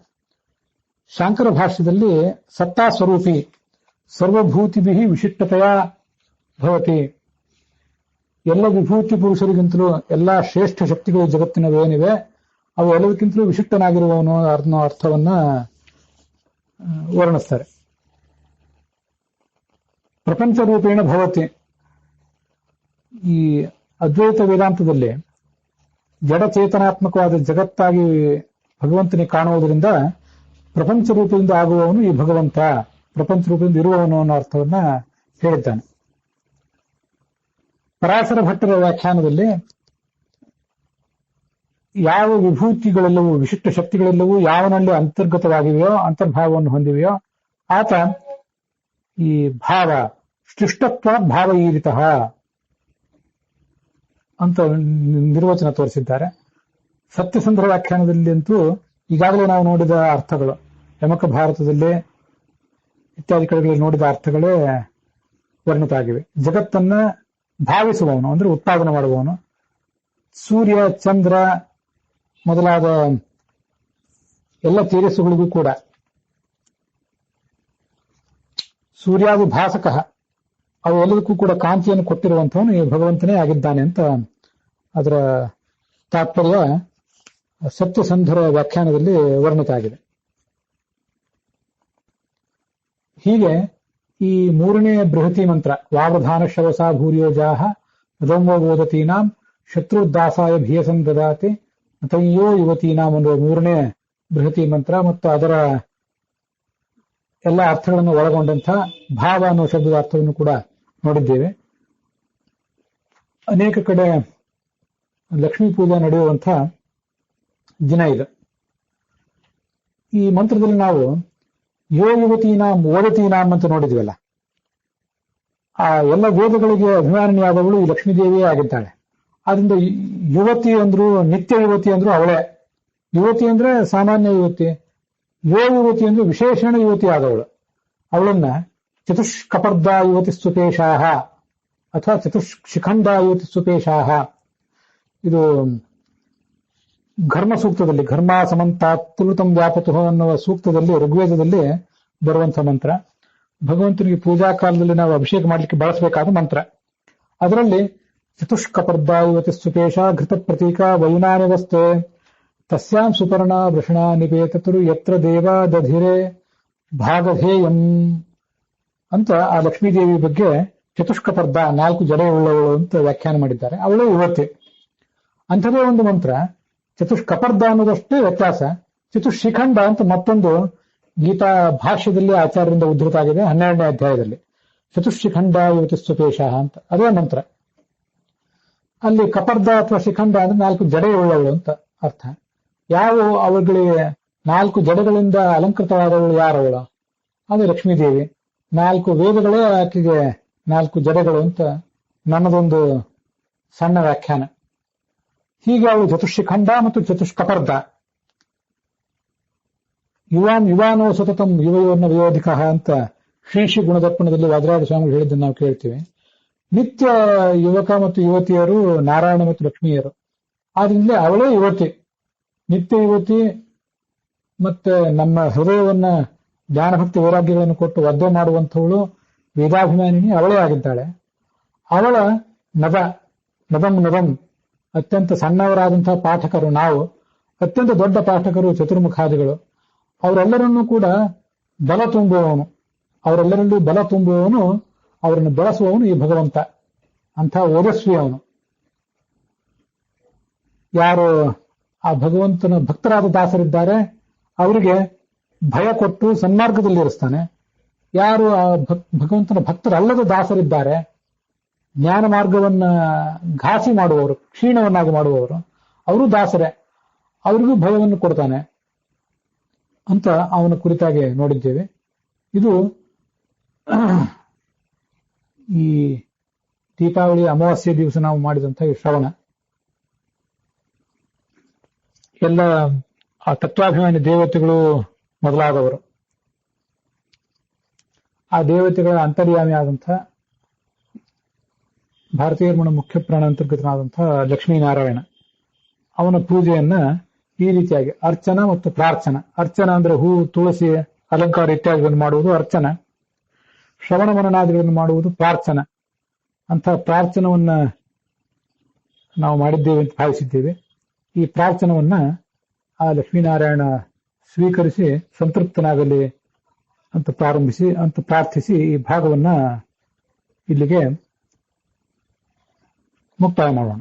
ಶಾಂಕರ ಭಾಷ್ಯದಲ್ಲಿ ಸತ್ತಾ ಸ್ವರೂಪಿ ಸರ್ವಭೂತಿಭಿ ವಿಶಿಷ್ಟತೆಯ ಭವತಿ, ಎಲ್ಲ ವಿಭೂತಿ ಪುರುಷರಿಗಿಂತಲೂ ಎಲ್ಲಾ ಶ್ರೇಷ್ಠ ಶಕ್ತಿಗಳು ಜಗತ್ತಿನವೇನಿವೆ ಅವು ಎಲ್ಲದಕ್ಕಿಂತಲೂ ವಿಶಿಷ್ಟನಾಗಿರುವವನು ಅನ್ನೋ ಅರ್ಥವನ್ನ ವರ್ಣಿಸ್ತಾರೆ. ಪ್ರಪಂಚ ರೂಪೇಣ ಭವತಿ, ಈ ಅದ್ವೈತ ವೇದಾಂತದಲ್ಲಿ ಜಡಚೇತನಾತ್ಮಕವಾದ ಜಗತ್ತಾಗಿ ಭಗವಂತನಿಗೆ ಕಾಣುವುದರಿಂದ ಪ್ರಪಂಚ ರೂಪದಿಂದ ಆಗುವವನು ಈ ಭಗವಂತ, ಪ್ರಪಂಚ ರೂಪದಿಂದ ಇರುವವನು ಅನ್ನೋ ಅರ್ಥವನ್ನ ಹೇಳಿದ್ದಾನೆ. ಪರಾಶರ ಭಟ್ಟರ ವ್ಯಾಖ್ಯಾನದಲ್ಲಿ ಯಾವ ವಿಭೂತಿಗಳೆಲ್ಲವೂ ವಿಶಿಷ್ಟ ಶಕ್ತಿಗಳೆಲ್ಲವೂ ಯಾವನಲ್ಲಿ ಅಂತರ್ಗತವಾಗಿವೆಯೋ ಅಂತರ್ಭಾವವನ್ನು ಹೊಂದಿವೆಯೋ ಆತ ಈ ಭಾವ ಶಿಷ್ಟತ್ವ ಭಾವ ಈರಿತಃ ಅಂತ ನಿರ್ವಚನ ತೋರಿಸಿದ್ದಾರೆ. ಸತ್ಯಸಂಧರ ವ್ಯಾಖ್ಯಾನದಲ್ಲಿ ಅಂತೂ ಈಗಾಗಲೇ ನಾವು ನೋಡಿದ ಅರ್ಥಗಳು, ಯಮಕ ಭಾರತದಲ್ಲಿ ಇತ್ಯಾದಿ ಕಡೆಗಳಲ್ಲಿ ನೋಡಿದ ಅರ್ಥಗಳೇ ವರ್ಣಿತ ಆಗಿವೆ. ಜಗತ್ತನ್ನ ಭಾವಿಸುವವನು ಅಂದ್ರೆ ಉತ್ಪಾದನೆ ಮಾಡುವವನು, ಸೂರ್ಯ ಚಂದ್ರ ಮೊದಲಾದ ಎಲ್ಲ ತೇಜಸ್ಸುಗಳಿಗೂ ಕೂಡ ಸೂರ್ಯಾದಿ ಭಾಸಕ ಅವು ಎಲ್ಲದಕ್ಕೂ ಕೂಡ ಕಾಂತಿಯನ್ನು ಕೊಟ್ಟಿರುವಂತವನು ಈ ಭಗವಂತನೇ ಆಗಿದ್ದಾನೆ ಅಂತ ಅದರ ತಾತ್ಪರ್ಯ ಸತ್ಯಸಂಧರ ವ್ಯಾಖ್ಯಾನದಲ್ಲಿ ವರ್ಣಿತ ಆಗಿದೆ. ಹೀಗೆ ಈ ಮೂರನೇ ಬೃಹತಿ ಮಂತ್ರ ವಾವಧಾನ ಶವಸಾ ಭೂರ್ಯೋಜಾಹ ರೌಮೋ ಗೋದತೀನಾಂ ಶತ್ರುದಾಸಾಯ ಭೀಯಸಂ ದದಾತಿ ತಯ್ಯೋ ಯುವತೀನಾಂ ಅನ್ನುವ ಮೂರನೇ ಬೃಹತಿ ಮಂತ್ರ ಮತ್ತು ಅದರ ಎಲ್ಲ ಅರ್ಥಗಳನ್ನು ಒಳಗೊಂಡಂಥ ಭಾವ ಅನ್ನುವ ಶಬ್ದದ ಅರ್ಥವನ್ನು ಕೂಡ ನೋಡಿದ್ದೇವೆ. ಅನೇಕ ಕಡೆ ಲಕ್ಷ್ಮೀ ಪೂಜೆ ನಡೆಯುವಂಥ ದಿನ ಇದು. ಈ ಮಂತ್ರದಲ್ಲಿ ನಾವು ಯೋ ಯುವತೀನಾಂ ಓದತೀನಾಂ ಅಂತ ನೋಡಿದ್ವಲ್ಲ, ಆ ಎಲ್ಲ ಗೋದಗಳಿಗೆ ಅಭಿಮಾನಿಯಾದವಳು ಈ ಲಕ್ಷ್ಮೀದೇವಿಯೇ ಆಗಿದ್ದಾಳೆ. ಆದ್ರಿಂದ ಯುವತಿ ಅಂದ್ರು, ನಿತ್ಯ ಯುವತಿ ಅಂದ್ರು ಅವಳೇ. ಯುವತಿ ಅಂದ್ರೆ ಸಾಮಾನ್ಯ ಯುವತಿ, ಯುವತಿ ಅಂದ್ರೆ ವಿಶೇಷಣ ಯುವತಿ ಆದವಳು. ಅವಳನ್ನ ಚತುಷ್ಕಪರ್ಧ ಯುವತಿ ಸುಪೇಶಾಹ ಅಥವಾ ಚತುಷ್ಶಿಖಂಡ ಯುವತಿ ಸುಪೇಶಾಹ, ಇದು ಘರ್ಮ ಸೂಕ್ತದಲ್ಲಿ, ಘರ್ಮ ಸಮಂತ ತುಲುತಂ ವ್ಯಾಪತು ಅನ್ನುವ ಸೂಕ್ತದಲ್ಲಿ, ಋಗ್ವೇದದಲ್ಲಿ ಬರುವಂತ ಮಂತ್ರ. ಭಗವಂತನಿಗೆ ಪೂಜಾ ಕಾಲದಲ್ಲಿ ನಾವು ಅಭಿಷೇಕ ಮಾಡಲಿಕ್ಕೆ ಬಳಸಬೇಕಾದ ಮಂತ್ರ. ಅದರಲ್ಲಿ ಚತುಷ್ಕಪರ್ಧ ಯುವತಿ ಸುಪೇಶ ಘೃತ ಪ್ರತೀಕ ವೈನಾನಿ ವಸ್ತೆ ತಸ್ಯಾಂ ಸುಪರ್ಣ ವೃಷಣ ನಿಪೇತರು ಯತ್ರ ದೇವ ದಧಿರೆ ಭಾಗಧೇಯಂ ಅಂತ ಆ ಲಕ್ಷ್ಮೀದೇವಿ ಬಗ್ಗೆ ಚತುಷ್ಕಪರ್ಧ, 4 ಜಡೆಯುಳ್ಳವಳು ಅಂತ ವ್ಯಾಖ್ಯಾನ ಮಾಡಿದ್ದಾರೆ. ಅವಳು ಯುವತಿ. ಅಂಥದೇ ಒಂದು ಮಂತ್ರ. ಚತುಷ್ಕಪರ್ಧ ಅನ್ನೋದಷ್ಟೇ ವ್ಯತ್ಯಾಸ. ಚತುಷ್ಶಿಖಂಡ ಅಂತ ಮತ್ತೊಂದು ಗೀತಾ ಭಾಷ್ಯದಲ್ಲಿ ಆಚಾರ್ಯರಿಂದ ಉದ್ಧೃತ ಆಗಿದೆ, 12ನೇ ಅಧ್ಯಾಯದಲ್ಲಿ. ಚತುಷ್ಶಿಖಂಡ ಯುವತಿ ಸುಪೇಶ ಅಂತ ಅದೇ ಮಂತ್ರ. ಅಲ್ಲಿ ಕಪರ್ಧ ಅಥವಾ ಶಿಖಂಡ ಅಂದ್ರೆ 4 ಜಡೆಯುಳ್ಳವಳು ಅಂತ ಅರ್ಥ. ಯಾವ ಅವುಗಳಿಗೆ 4 ಜಡೆಗಳಿಂದ ಅಲಂಕೃತವಾದವಳು ಯಾರವಳು? ಅದು ಲಕ್ಷ್ಮೀದೇವಿ. 4 ವೇದಗಳೇ ಆಕೆಗೆ 4 ಜಡೆಗಳು ಅಂತ ನನ್ನದೊಂದು ಸಣ್ಣ ವ್ಯಾಖ್ಯಾನ. ಹೀಗೆ ಅವಳು ಚತುಷ್ಶಿಖಂಡ ಮತ್ತು ಚತುಷ್ಕಪರ್ಧ. ಯುವಾನೋ ಸತತಂ ಯುವಯೋರ್ನ ವಯೋಧಿಕ ಅಂತ ಶ್ರೀ ಗುಣದರ್ಪಣದಲ್ಲಿ ವಾದರಾಜ ಸ್ವಾಮಿಗಳು ಹೇಳಿದ್ದನ್ನು ನಾವು ಕೇಳ್ತೀವಿ. ನಿತ್ಯ ಯುವಕ ಮತ್ತು ಯುವತಿಯರು ನಾರಾಯಣ ಮತ್ತು ಲಕ್ಷ್ಮಿಯರು. ಆದ್ರಿಂದ ಅವಳೇ ಯುವತಿ, ನಿತ್ಯ ಯುವತಿ. ಮತ್ತೆ ನಮ್ಮ ಹೃದಯವನ್ನ ಜ್ಞಾನಭಕ್ತಿ ವೈರಾಗ್ಯಗಳನ್ನು ಕೊಟ್ಟು ಒದ್ದೆ ಮಾಡುವಂಥವಳು ವೇದಾಭಿಮಾನಿನಿ ಅವಳೇ ಆಗಿದ್ದಾಳೆ. ಅವಳ ನದಂ ಅತ್ಯಂತ ಸಣ್ಣವರಾದಂತಹ ಪಾಠಕರು ನಾವು, ಅತ್ಯಂತ ದೊಡ್ಡ ಪಾಠಕರು ಚತುರ್ಮುಖಾದಿಗಳು. ಅವರೆಲ್ಲರನ್ನೂ ಕೂಡ ಬಲ ತುಂಬುವವನು, ಅವರೆಲ್ಲರಲ್ಲೂ ಬಲ ತುಂಬುವವನು, ಅವರನ್ನು ಬೆಳೆಸುವವನು ಈ ಭಗವಂತ. ಅಂಥ ಓಜಸ್ವಿ ಅವನು. ಯಾರು ಆ ಭಗವಂತನ ಭಕ್ತರಾದ ದಾಸರಿದ್ದಾರೆ ಅವರಿಗೆ ಭಯ ಕೊಟ್ಟು ಸನ್ಮಾರ್ಗದಲ್ಲಿರಿಸ್ತಾನೆ. ಯಾರು ಆ ಭಗವಂತನ ಭಕ್ತರಲ್ಲದ ದಾಸರಿದ್ದಾರೆ, ಜ್ಞಾನ ಮಾರ್ಗವನ್ನ ಘಾಸಿ ಮಾಡುವವರು, ಕ್ಷೀಣವನ್ನಾಗಿ ಮಾಡುವವರು, ಅವರು ದಾಸರೇ, ಅವರಿಗೂ ಭಯವನ್ನು ಕೊಡ್ತಾನೆ ಅಂತ ಅವನ ಕುರಿತಾಗಿ ನೋಡಿದ್ದೇವೆ. ಇದು ಈ ದೀಪಾವಳಿ ಅಮಾವಾಸ್ಯೆ ದಿವಸ ನಾವು ಮಾಡಿದಂತಹ ಈ ಶ್ರವಣ. ಎಲ್ಲ ಆ ತತ್ವಾಭಿಮಾನಿ ದೇವತೆಗಳು ಮೊದಲಾದವರು, ಆ ದೇವತೆಗಳ ಅಂತರ್ಯಾಮಿ ಆದಂತಹ ಭಾರತೀಯ ಮುಖ್ಯ ಪ್ರಾಣಾಂತರ್ಗತನಾದಂತಹ ಲಕ್ಷ್ಮೀನಾರಾಯಣ, ಅವನ ಪೂಜೆಯನ್ನ ಈ ರೀತಿಯಾಗಿ ಅರ್ಚನಾ ಮತ್ತು ಪ್ರಾರ್ಥನಾ. ಅರ್ಚನಾ ಅಂದ್ರೆ ಹೂ, ತುಳಸಿ, ಅಲಂಕಾರ ಇತ್ಯಾದಿಗಳನ್ನು ಮಾಡುವುದು ಅರ್ಚನ. ಶ್ರವಣ ಮನನಾದಿಗಳನ್ನು ಮಾಡುವುದು ಪ್ರಾರ್ಥನಾ. ಅಂತಹ ಪ್ರಾರ್ಥನವನ್ನ ನಾವು ಮಾಡಿದ್ದೇವೆ ಅಂತ ಭಾವಿಸಿದ್ದೇವೆ. ಈ ಪ್ರಾರ್ಥನವನ್ನ ಆ ಲಕ್ಷ್ಮೀನಾರಾಯಣ ಸ್ವೀಕರಿಸಿ ಸಂತೃಪ್ತನಾಗಲಿ ಅಂತ ಪ್ರಾರ್ಥಿಸಿ ಈ ಭಾಗವನ್ನ ಇಲ್ಲಿಗೆ ಮುಕ್ತಾಯ ಮಾಡೋಣ.